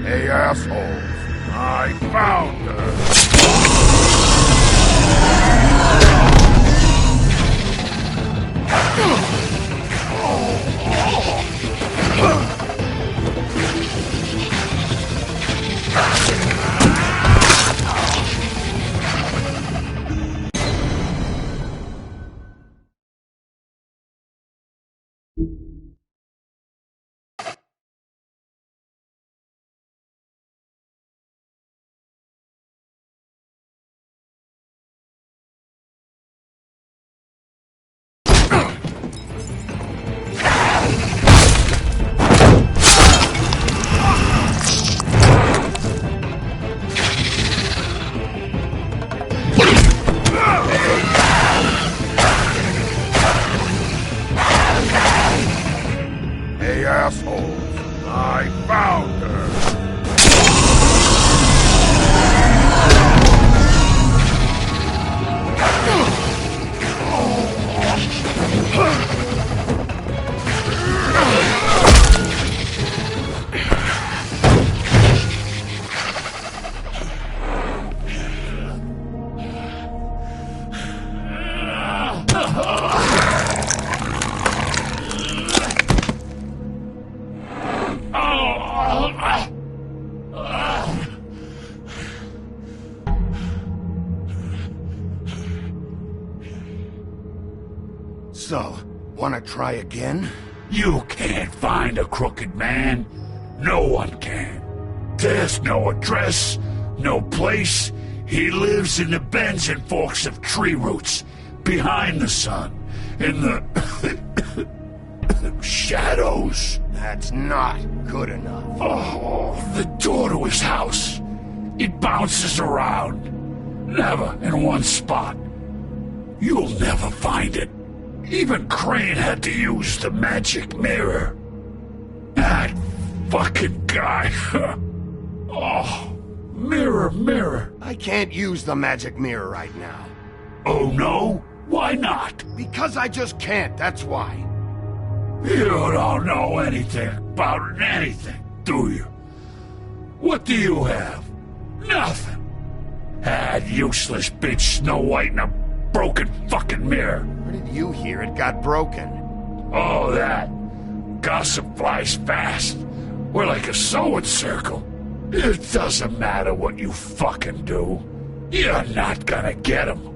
Hey, assholes. I found Hey, assholes. I found her. So, wanna try again? You can't find a crooked man. No one can. There's no address, no place. He lives in the bends and forks of tree roots, behind the sun, in the shadows. That's not good enough. Oh, the door to his house. It bounces around. Never in one spot. You'll never find it. Even Crane had to use the magic mirror. That fucking guy. Oh, mirror, mirror. I can't use the magic mirror right now. Oh no? Why not? Because I just can't, that's why. You don't know anything about anything, do you? What do you have? Nothing. That useless bitch Snow White in a broken fucking mirror. Where did you hear it got broken? Oh, that. Gossip flies fast. We're like a sewing circle. It doesn't matter what you fucking do. You're not gonna get him.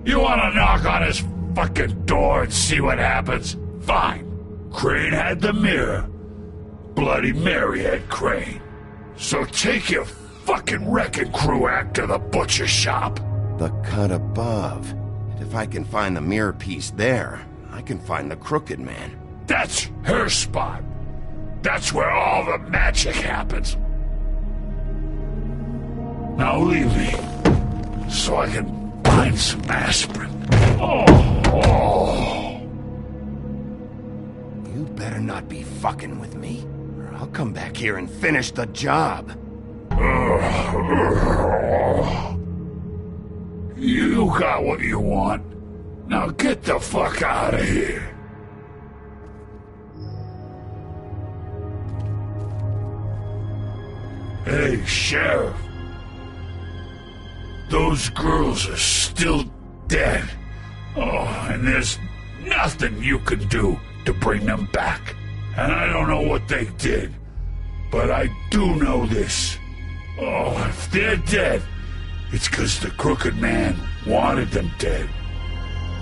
You wanna knock on his fucking door and see what happens? Fine. Crane had the mirror. Bloody Mary had Crane. So take your fucking wrecking crew act to the butcher shop. The cut above. And if I can find the mirror piece there, I can find the Crooked Man. That's her spot. That's where all the magic happens. Now leave me, so I can find some aspirin. Oh. You better not be fucking with me, or I'll come back here and finish the job. You got what you want. Now get the fuck out of here. Hey, Sheriff. Those girls are still dead. Oh, and there's nothing you can do to bring them back. And I don't know what they did, but I do know this. Oh, if they're dead, it's 'cause the Crooked Man wanted them dead.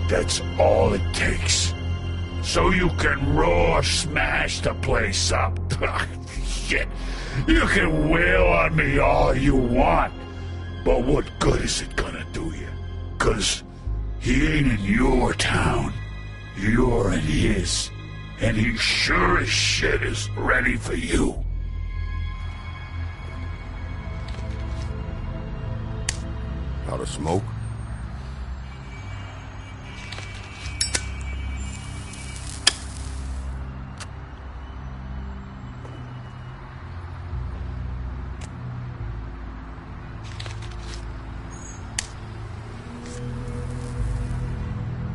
That's all it takes. So you can roar smash the place up. Shit, you can wail on me all you want, but what good is it gonna do you? 'Cause he ain't in your town. You're in his. And he sure as shit is ready for you. Out of smoke?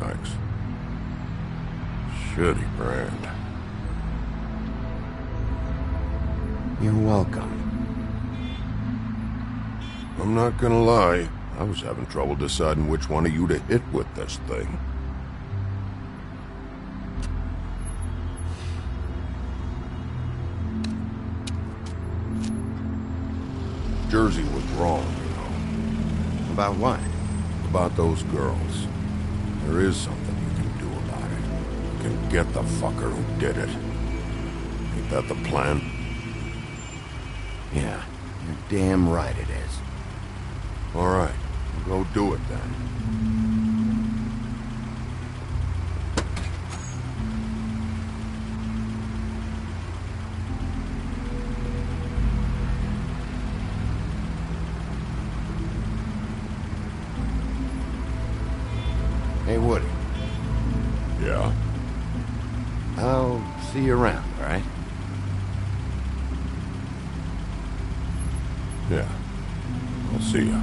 Thanks. Shitty brand. You're welcome. I'm not gonna lie. I was having trouble deciding which one of you to hit with this thing. Jersey was wrong, you know. About what? About those girls. There is something you can do about it. You can get the fucker who did it. Ain't that the plan? Yeah, you're damn right it is. All right, go do it then. Hey, Woody. Yeah? I'll see you around, all right? Yeah. I'll see ya.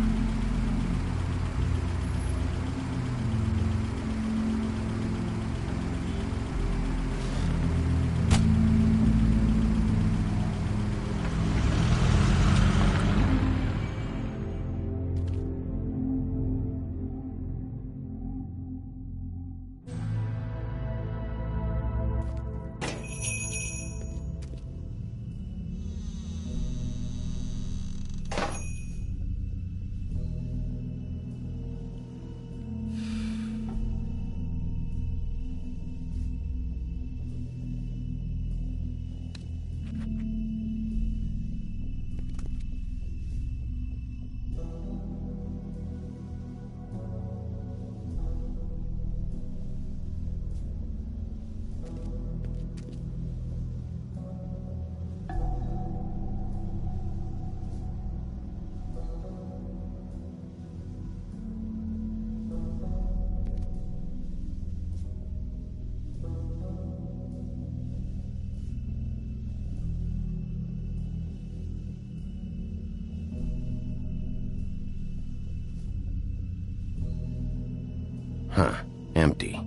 Huh. Empty.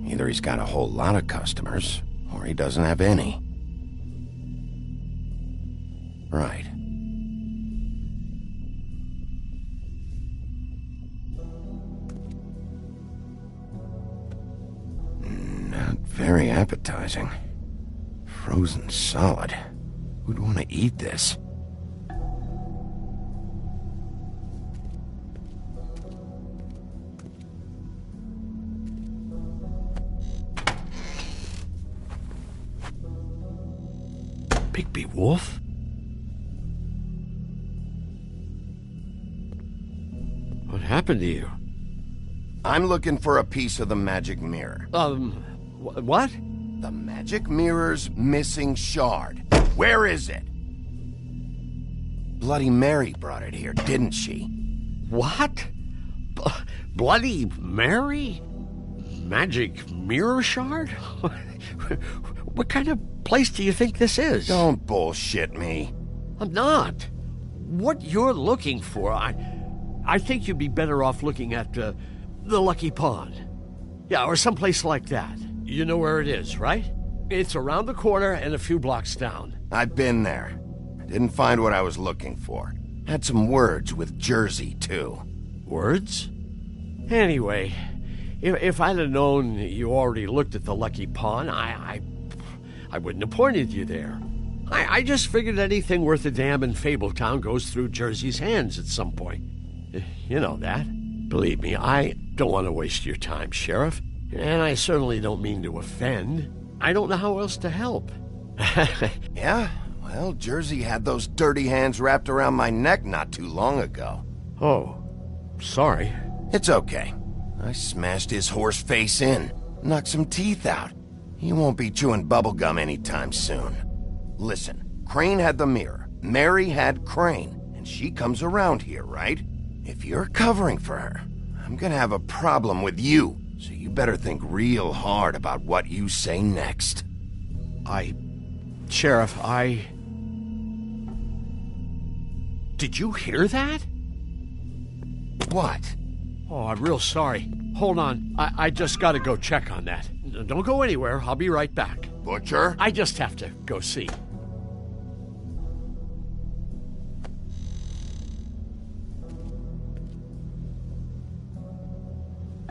Either he's got a whole lot of customers, or he doesn't have any. Right. Not very appetizing. Frozen solid. Who'd want to eat this? Bigby Wolf? What happened to you? I'm looking for a piece of the magic mirror. What? The magic mirror's missing shard. Where is it? Bloody Mary brought it here, didn't she? What? Bloody Mary? Magic mirror shard? What kind of place do you think this is? Don't bullshit me. I'm not. What you're looking for, I think you'd be better off looking at the Lucky Pond. Yeah, or someplace like that. You know where it is, right? It's around the corner and a few blocks down. I've been there. Didn't find what I was looking for. Had some words with Jersey, too. Words? Anyway, if I'd have known you already looked at the Lucky Pond, I wouldn't have pointed you there. I just figured anything worth a damn in Fabletown goes through Jersey's hands at some point. You know that. Believe me, I don't want to waste your time, Sheriff. And I certainly don't mean to offend. I don't know how else to help. Yeah? Well, Jersey had those dirty hands wrapped around my neck not too long ago. Oh, sorry. It's okay. I smashed his horse face in, knocked some teeth out. He won't be chewing bubblegum anytime soon. Listen, Crane had the mirror, Mary had Crane, and she comes around here, right? If you're covering for her, I'm gonna have a problem with you, so you better think real hard about what you say next. Sheriff, Did you hear that? What? Oh, I'm real sorry. Hold on. I just gotta go check on that. Don't go anywhere. I'll be right back. Butcher? I just have to go see.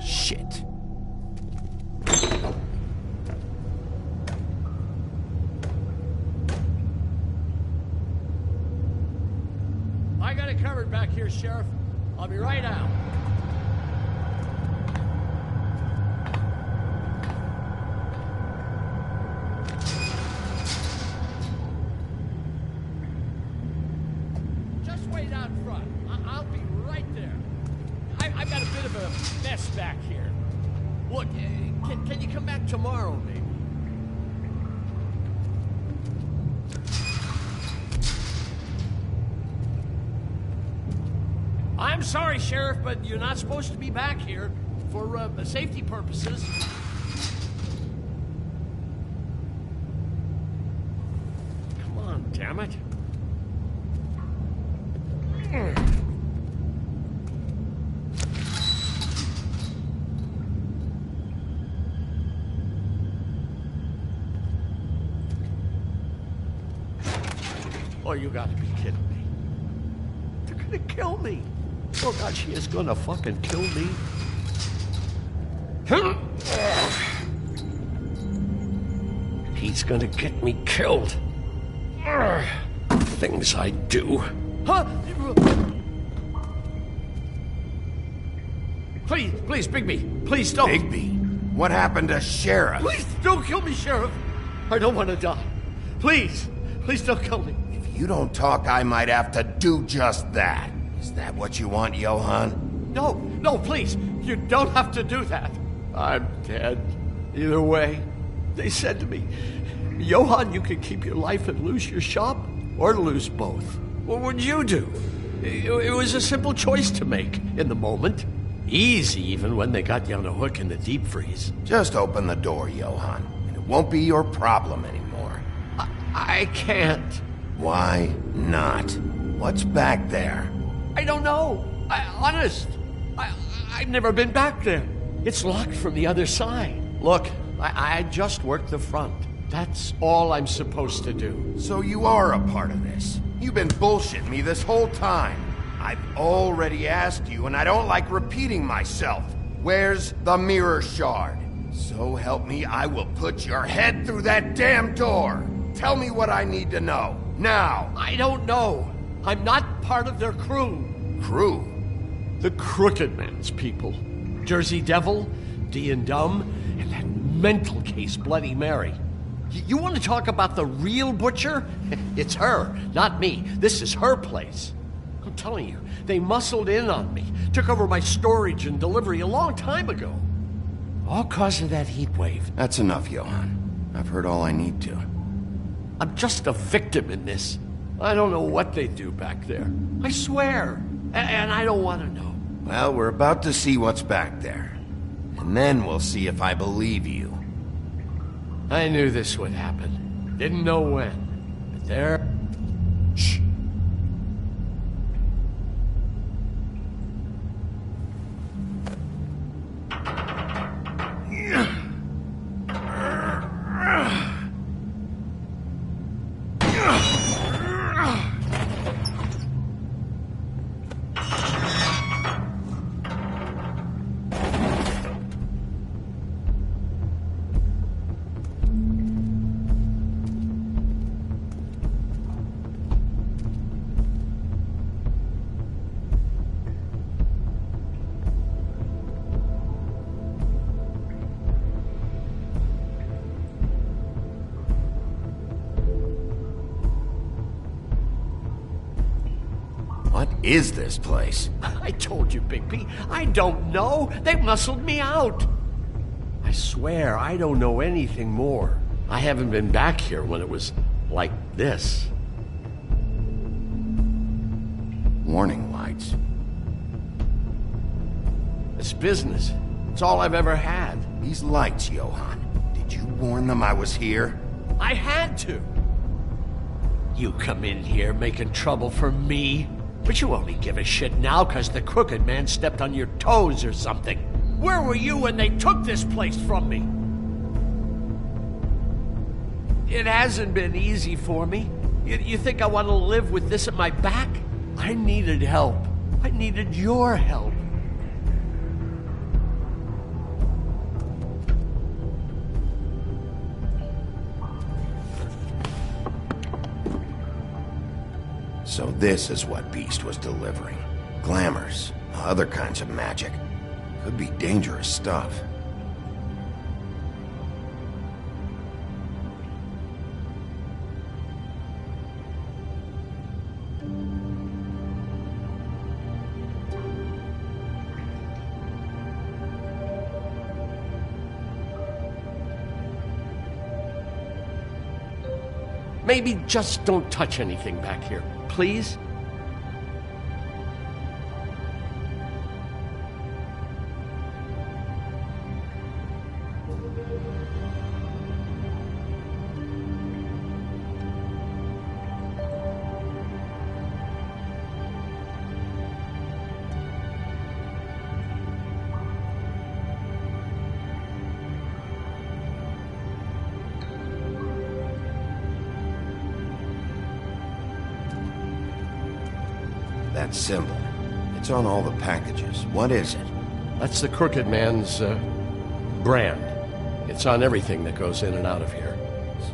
Shit. I got it covered back here, Sheriff. I'll be right out. Just wait out front. I'll be right there. I've got a bit of a mess back here. Look, can you come back tomorrow, maybe? I'm sorry, Sheriff, but you're not supposed to be back here for safety purposes. Come on, damn it. Oh, you gotta be kidding me. They're gonna kill me. Oh, God, she is gonna fucking kill me. He's gonna get me killed. Things I do. Huh? Please, Bigby. Please don't. Bigby? What happened to Sheriff? Please don't kill me, Sheriff. I don't want to die. Please don't kill me. If you don't talk, I might have to do just that. Is that what you want, Johan? No, please. You don't have to do that. I'm dead. Either way. They said to me, Johan, you can keep your life and lose your shop, or lose both. What would you do? It was a simple choice to make in the moment. Easy, even when they got you on a hook in the deep freeze. Just open the door, Johan, and it won't be your problem anymore. I can't. Why not? What's back there? I don't know. Honest. I've never been back there. It's locked from the other side. Look, I just worked the front. That's all I'm supposed to do. So you are a part of this. You've been bullshitting me this whole time. I've already asked you, and I don't like repeating myself. Where's the mirror shard? So help me, I will put your head through that damn door. Tell me what I need to know. Now. I don't know. I'm not part of their crew. Crew? The Crooked Man's people. Jersey Devil, D and Dumb, and that mental case Bloody Mary. You want to talk about the real butcher? It's her, not me. This is her place. I'm telling you, they muscled in on me, took over my storage and delivery a long time ago. All cause of that heat wave. That's enough, Johan. I've heard all I need to. I'm just a victim in this. I don't know what they do back there. I swear. And I don't want to know. Well, we're about to see what's back there. And then we'll see if I believe you. I knew this would happen. Didn't know when. But there... Shh. What is this place? I told you, Bigby. I don't know. They muscled me out. I swear, I don't know anything more. I haven't been back here when it was like this. Warning lights. It's business. It's all I've ever had. These lights, Johan. Did you warn them I was here? I had to. You come in here making trouble for me. But you only give a shit now because the Crooked Man stepped on your toes or something. Where were you when they took this place from me? It hasn't been easy for me. You think I want to live with this at my back? I needed help. I needed your help. So this is what Beast was delivering. Glamours, other kinds of magic. Could be dangerous stuff. Maybe just don't touch anything back here, please? That symbol. It's on all the packages. What is it? That's the Crooked Man's, brand. It's on everything that goes in and out of here.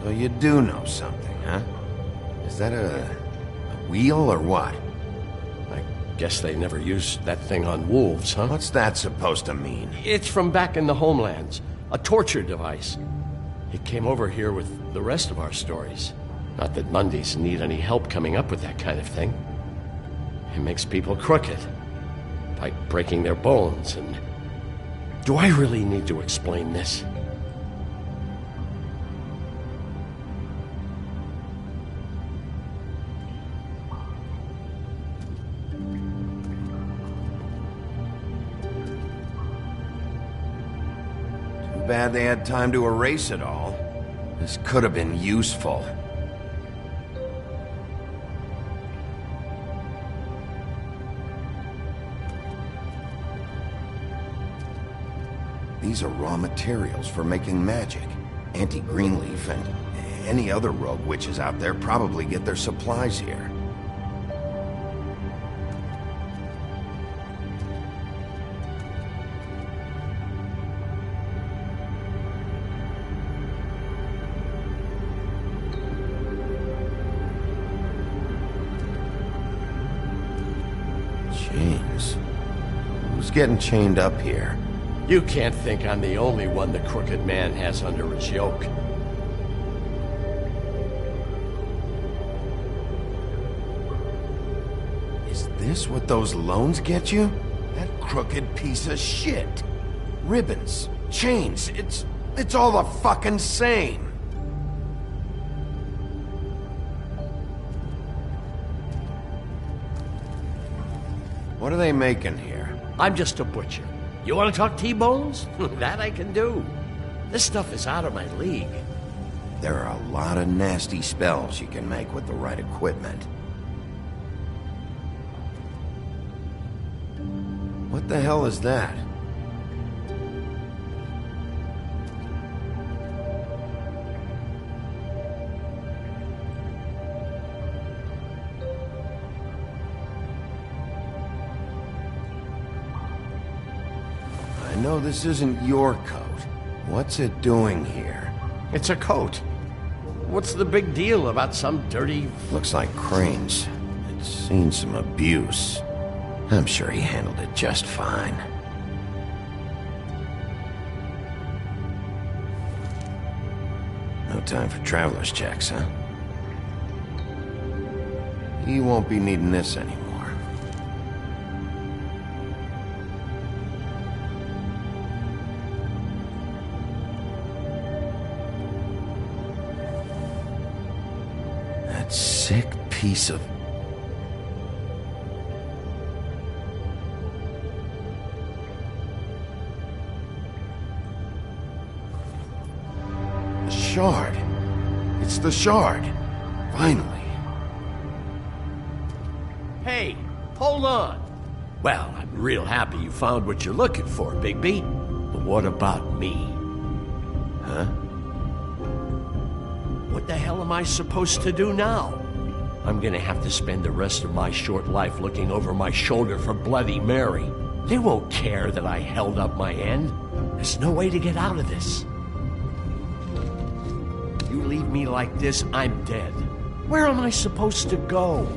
So you do know something, huh? Is that a wheel or what? I guess they never used that thing on wolves, huh? What's that supposed to mean? It's from back in the homelands. A torture device. It came over here with the rest of our stories. Not that Mundies need any help coming up with that kind of thing. It makes people crooked. By breaking their bones and... Do I really need to explain this? Too bad they had time to erase it all. This could have been useful. These are raw materials for making magic. Auntie Greenleaf and any other rogue witches out there probably get their supplies here. Chains? Who's getting chained up here? You can't think I'm the only one the Crooked Man has under his yoke. Is this what those loans get you? That crooked piece of shit. Ribbons, chains, it's all the fucking same. What are they making here? I'm just a butcher. You want to talk T-bones? That I can do. This stuff is out of my league. There are a lot of nasty spells you can make with the right equipment. What the hell is that? I know this isn't your coat. What's it doing here? It's a coat. What's the big deal about some dirty... Looks like Crane's. It's seen some abuse. I'm sure he handled it just fine. No time for traveler's checks, huh? He won't be needing this anymore. That sick piece of... The shard. It's the shard. Finally. Hey, hold on. Well, I'm real happy you found what you're looking for, Bigby. But what about me? Huh? What the hell am I supposed to do now? I'm gonna have to spend the rest of my short life looking over my shoulder for Bloody Mary. They won't care that I held up my end. There's no way to get out of this. You leave me like this, I'm dead. Where am I supposed to go?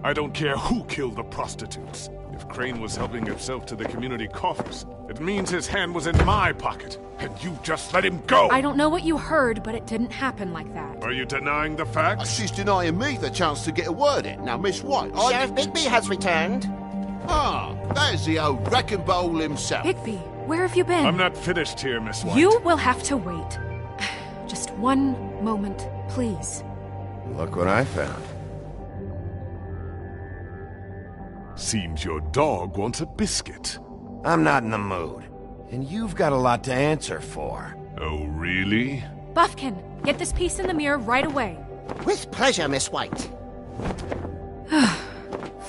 I don't care who killed the prostitutes. If Crane was helping himself to the community coffers, it means his hand was in my pocket, and you just let him go! I don't know what you heard, but it didn't happen like that. Are you denying the facts? She's denying me the chance to get a word in. Now, Miss White, Sheriff Bigby has returned. Ah, there's the old wrecking bowl himself. Bigby, where have you been? I'm not finished here, Miss White. You will have to wait. Just one moment, please. Look what I found. Seems your dog wants a biscuit. I'm not in the mood. And you've got a lot to answer for. Oh, really? Buffkin, get this piece in the mirror right away. With pleasure, Miss White.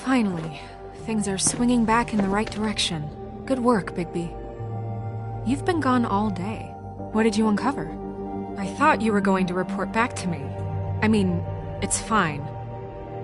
Finally, things are swinging back in the right direction. Good work, Bigby. You've been gone all day. What did you uncover? I thought you were going to report back to me. I mean, it's fine.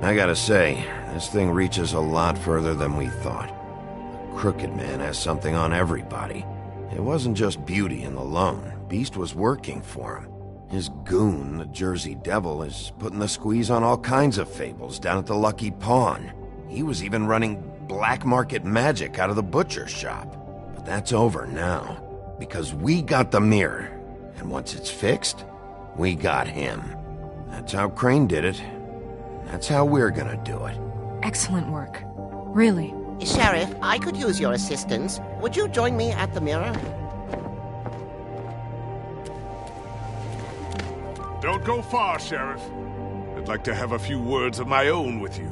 I gotta say, this thing reaches a lot further than we thought. The Crooked Man has something on everybody. It wasn't just Beauty and the loan. Beast was working for him. His goon, the Jersey Devil, is putting the squeeze on all kinds of fables down at the Lucky Pawn. He was even running black market magic out of the butcher's shop. But that's over now, because we got the mirror. And once it's fixed, we got him. That's how Crane did it. That's how we're gonna do it. Excellent work. Really. Sheriff, I could use your assistance. Would you join me at the mirror? Don't go far, Sheriff. I'd like to have a few words of my own with you.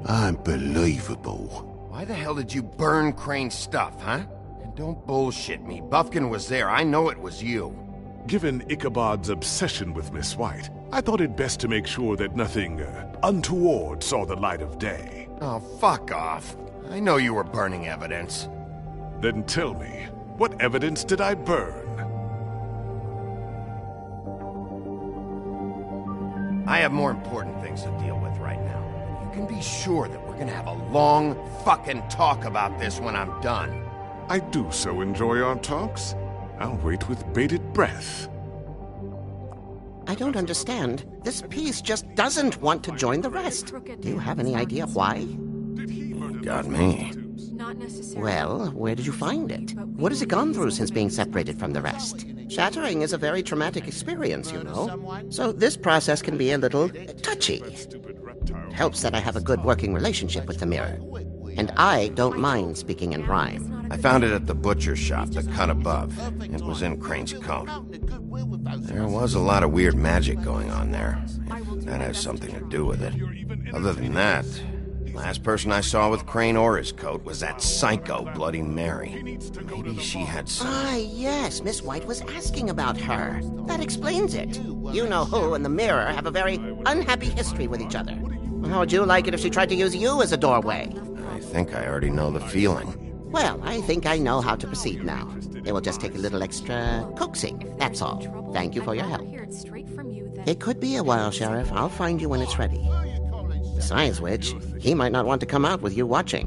Unbelievable. Why the hell did you burn Crane's stuff, huh? And don't bullshit me. Bufkin was there. I know it was you. Given Ichabod's obsession with Miss White, I thought it best to make sure that nothing untoward saw the light of day. Oh, fuck off. I know you were burning evidence. Then tell me, what evidence did I burn? I have more important things to deal with right now. You can be sure that we're gonna have a long fucking talk about this when I'm done. I do so enjoy our talks. I'll wait with bated breath. I don't understand. This piece just doesn't want to join the rest. Do you have any idea why? You got me. Not necessarily. Well, where did you find it? What has it gone through since being separated from the rest? Shattering is a very traumatic experience, you know. So this process can be a little touchy. It helps that I have a good working relationship with the mirror. And I don't mind speaking in rhyme. I found it at the butcher shop, the cut above. It was in Crane's coat. There was a lot of weird magic going on there. If that has something to do with it. Other than that, last person I saw with Crane or his coat was that psycho Bloody Mary. Maybe she had some... Ah, yes, Miss White was asking about her. That explains it. You know who and the mirror have a very unhappy history with each other. How would you like it if she tried to use you as a doorway? I think I already know the feeling. Well, I think I know how to proceed now. It will just take a little extra coaxing, that's all. Thank you for your help. It could be a while, Sheriff. I'll find you when it's ready. Besides which, he might not want to come out with you watching.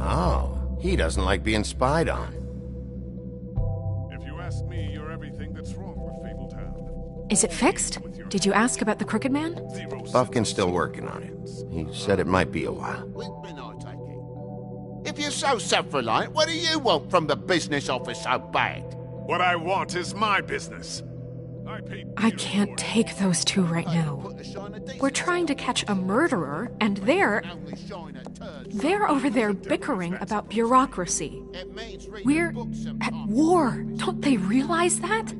Oh, he doesn't like being spied on. If you ask me, you're everything that's wrong with Fabletown. Is it fixed? Did you ask about the Crooked Man? Bufkin's still working on it. He said it might be a while. If you're so self-reliant, what do you want from the business office so bad? What I want is my business. I can't take those two right now. We're trying to catch a murderer, and they're over there bickering about bureaucracy. We're at war. Don't they realize that?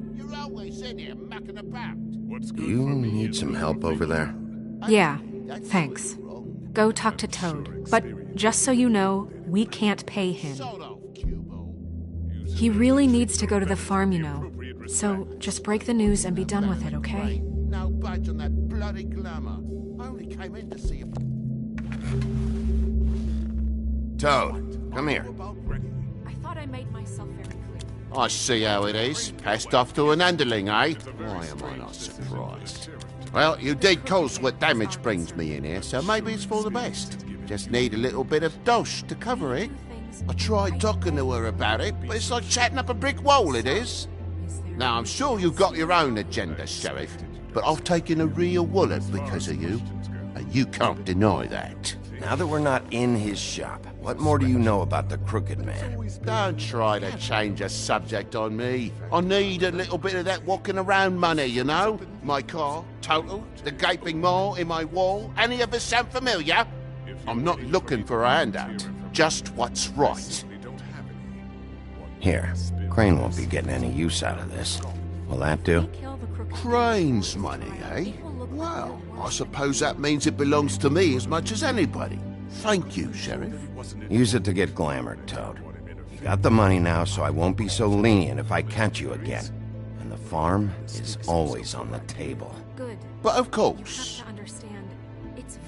Do you need some help over there? Yeah, thanks. Go talk to Toad. But just so you know, we can't pay him. He really needs to go to the farm, you know. So just break the news and be done with it, okay? No budge on that bloody glamour. I only came in to see you. Toad, come here. I thought I made myself very clear. I see how it is. Passed off to an underling, eh? Why am I not surprised? Well, you did cause what damage brings me in here, so maybe it's for the best. Just need a little bit of dosh to cover it. I tried talking to her about it, but it's like chatting up a brick wall, it is. Now, I'm sure you've got your own agenda, Sheriff, but I've taken a real wallet because of you, and you can't deny that. Now that we're not in his shop, what more do you know about the Crooked Man? Don't try to change a subject on me. I need a little bit of that walking around money, you know? My car, total, the gaping maw in my wall. Any of us sound familiar? I'm not looking for a handout, just what's right. Here, Crane won't be getting any use out of this. Will that do? Crane's money, eh? Well, I suppose that means it belongs to me as much as anybody. Thank you, Sheriff. Use it to get glamored, Toad. You got the money now, so I won't be so lenient if I catch you again. And the farm is always on the table. Good. But of course. You have to understand, it's...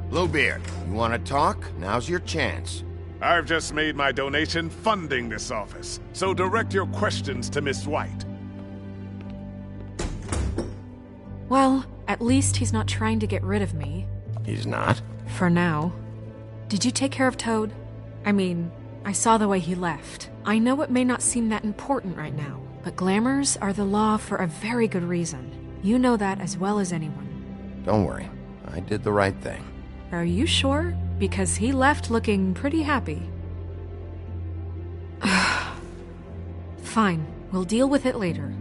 Bluebeard, you want to talk? Now's your chance. I've just made my donation funding this office, so direct your questions to Miss White. Well, at least he's not trying to get rid of me. He's not? For now. Did you take care of Toad? I mean, I saw the way he left. I know it may not seem that important right now, but glamours are the law for a very good reason. You know that as well as anyone. Don't worry. I did the right thing. Are you sure? Because he left looking pretty happy. Fine. We'll deal with it later.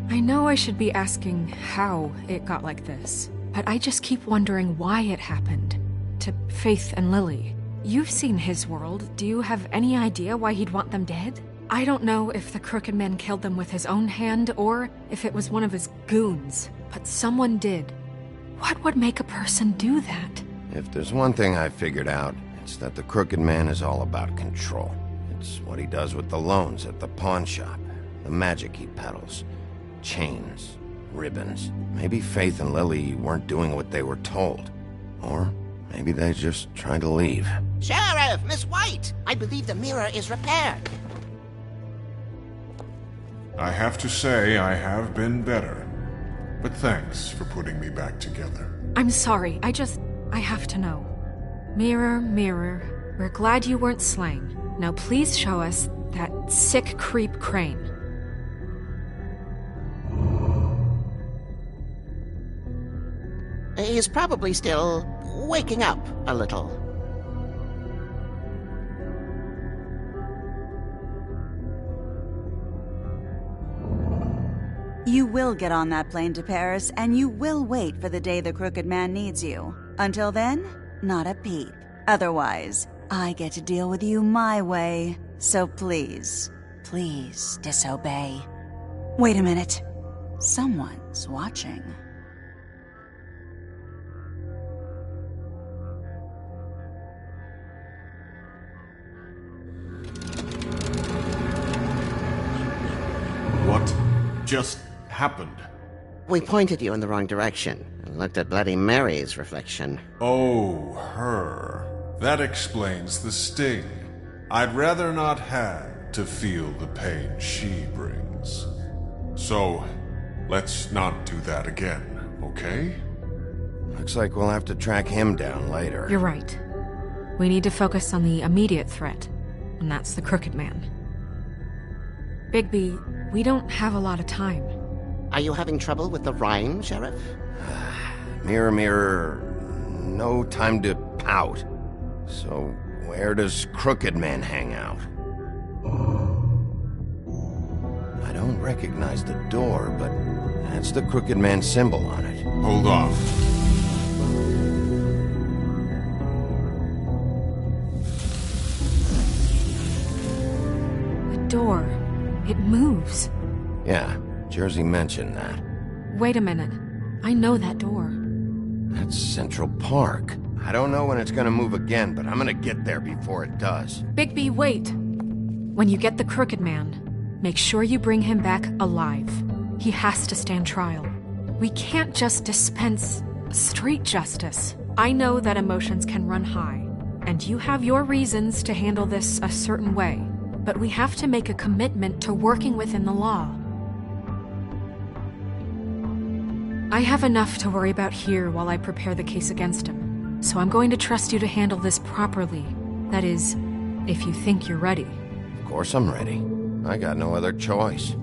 I know I should be asking how it got like this, but I just keep wondering why it happened. To Faith and Lily. You've seen his world. Do you have any idea why he'd want them dead? I don't know if the Crooked Man killed them with his own hand or if it was one of his goons, but someone did. What would make a person do that? If there's one thing I figured out, it's that the Crooked Man is all about control. It's what he does with the loans at the pawn shop, the magic he peddles, chains, ribbons. Maybe Faith and Lily weren't doing what they were told. Or maybe they just tried to leave. Sheriff, Miss White! I believe the mirror is repaired. I have to say I have been better. But thanks for putting me back together. I'm sorry, I have to know. Mirror, mirror, we're glad you weren't slain. Now please show us that sick creep Crane. He's probably still waking up a little. You will get on that plane to Paris, and you will wait for the day the Crooked Man needs you. Until then, not a peep. Otherwise, I get to deal with you my way. So please, please disobey. Wait a minute. Someone's watching. What just happened? We pointed you in the wrong direction and looked at Bloody Mary's reflection. Oh, her. That explains the sting. I'd rather not have to feel the pain she brings. So, let's not do that again, okay? Looks like we'll have to track him down later. You're right. We need to focus on the immediate threat, and that's the Crooked Man. Bigby, we don't have a lot of time. Are you having trouble with the rhyme, Sheriff? Mirror, mirror, no time to pout. So, where does Crooked Man hang out? I don't recognize the door, but that's the Crooked Man symbol on it. Hold on. The door. It moves. Yeah, Jersey mentioned that. Wait a minute. I know that door. That's Central Park. I don't know when it's gonna move again, but I'm gonna get there before it does. Bigby, wait! When you get the Crooked Man, make sure you bring him back alive. He has to stand trial. We can't just dispense street justice. I know that emotions can run high, and you have your reasons to handle this a certain way, but we have to make a commitment to working within the law. I have enough to worry about here while I prepare the case against him, so I'm going to trust you to handle this properly. That is, if you think you're ready. Of course I'm ready. I got no other choice.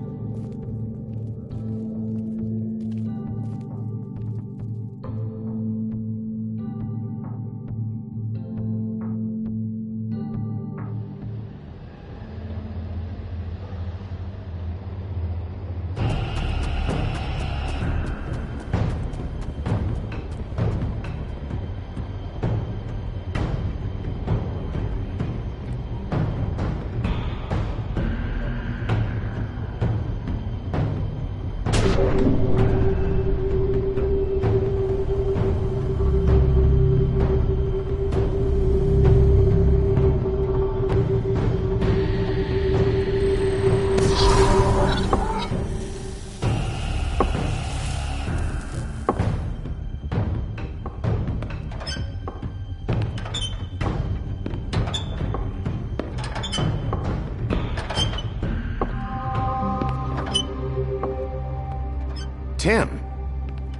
Tim,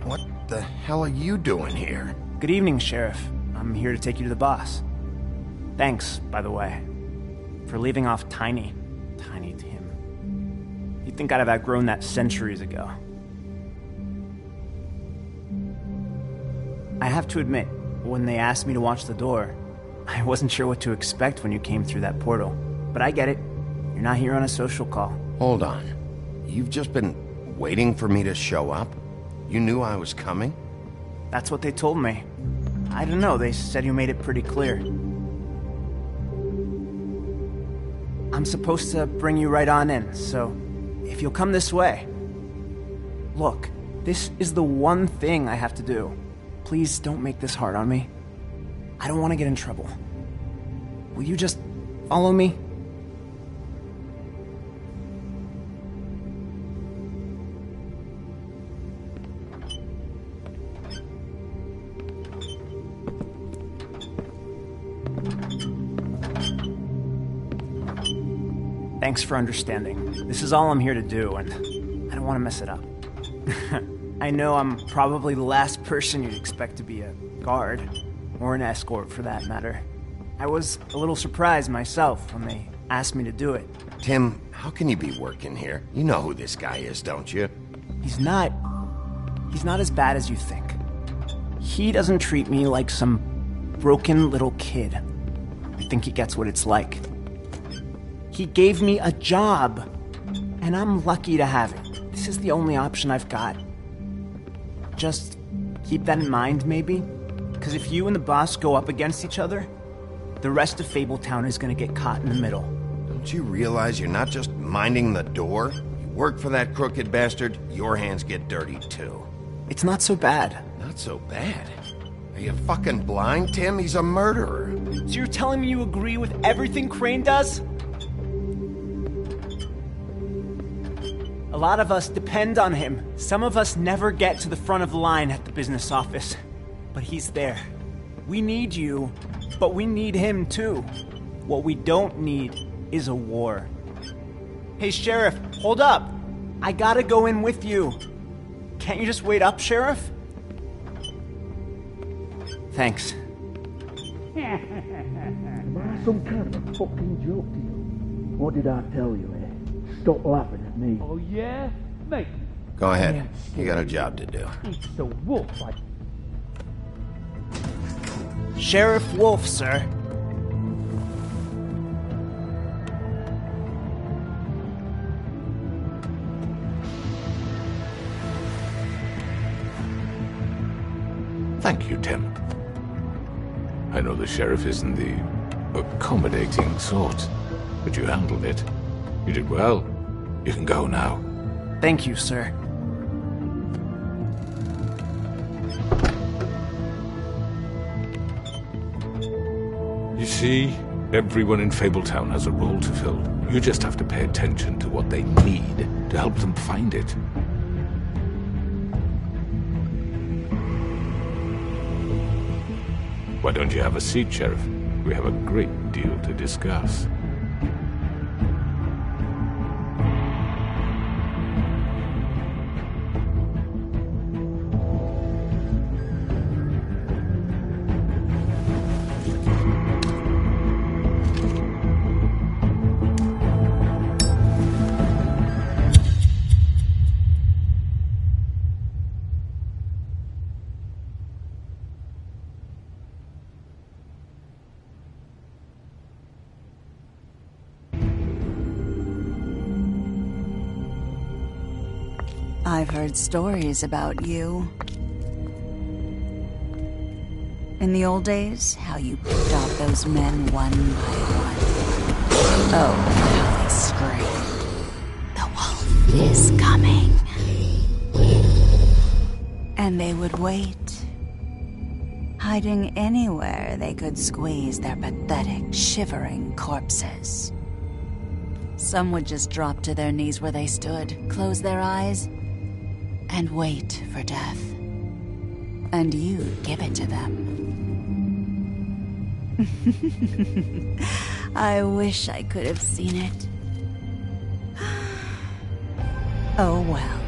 what the hell are you doing here? Good evening, Sheriff. I'm here to take you to the boss. Thanks, by the way, for leaving off Tiny. Tiny Tim. You'd think I'd have outgrown that centuries ago. I have to admit, when they asked me to watch the door, I wasn't sure what to expect when you came through that portal. But I get it. You're not here on a social call. Hold on. You've just been waiting for me to show up? You knew I was coming? That's what they told me. I don't know, they said you made it pretty clear. I'm supposed to bring you right on in, so if you'll come this way. Look, this is the one thing I have to do. Please don't make this hard on me. I don't want to get in trouble. Will you just follow me? Thanks for understanding. This is all I'm here to do, and I don't want to mess it up. I know I'm probably the last person you'd expect to be a guard, or an escort for that matter. I was a little surprised myself when they asked me to do it. Tim, how can you be working here? You know who this guy is, don't you? He's not as bad as you think. He doesn't treat me like some broken little kid. I think he gets what it's like. He gave me a job, and I'm lucky to have it. This is the only option I've got. Just keep that in mind, maybe? Because if you and the boss go up against each other, the rest of Fabletown is gonna get caught in the middle. Don't you realize you're not just minding the door? You work for that crooked bastard, your hands get dirty too. It's not so bad. Not so bad? Are you fucking blind, Tim? He's a murderer. So you're telling me you agree with everything Crane does? A lot of us depend on him. Some of us never get to the front of the line at the business office. But he's there. We need you, but we need him too. What we don't need is a war. Hey, Sheriff, hold up. I gotta go in with you. Can't you just wait up, Sheriff? Thanks. Am I some kind of a fucking joke to you? What did I tell you, eh? Stop laughing at me. Oh, yeah? Mate. Go ahead. You got a job to do. It's the wolf. Sheriff Wolf, sir. Thank you, Tim. I know the sheriff isn't the accommodating sort, but you handled it. You did well. You can go now. Thank you, sir. You see, everyone in Fabletown has a role to fill. You just have to pay attention to what they need to help them find it. Why don't you have a seat, Sheriff? We have a great deal to discuss. I've heard stories about you. In the old days, how you picked off those men one by one. Oh, how they scream. The wolf is coming. And they would wait, hiding anywhere they could squeeze their pathetic, shivering corpses. Some would just drop to their knees where they stood, close their eyes, and wait for death. And you'd give it to them. I wish I could have seen it. Oh well.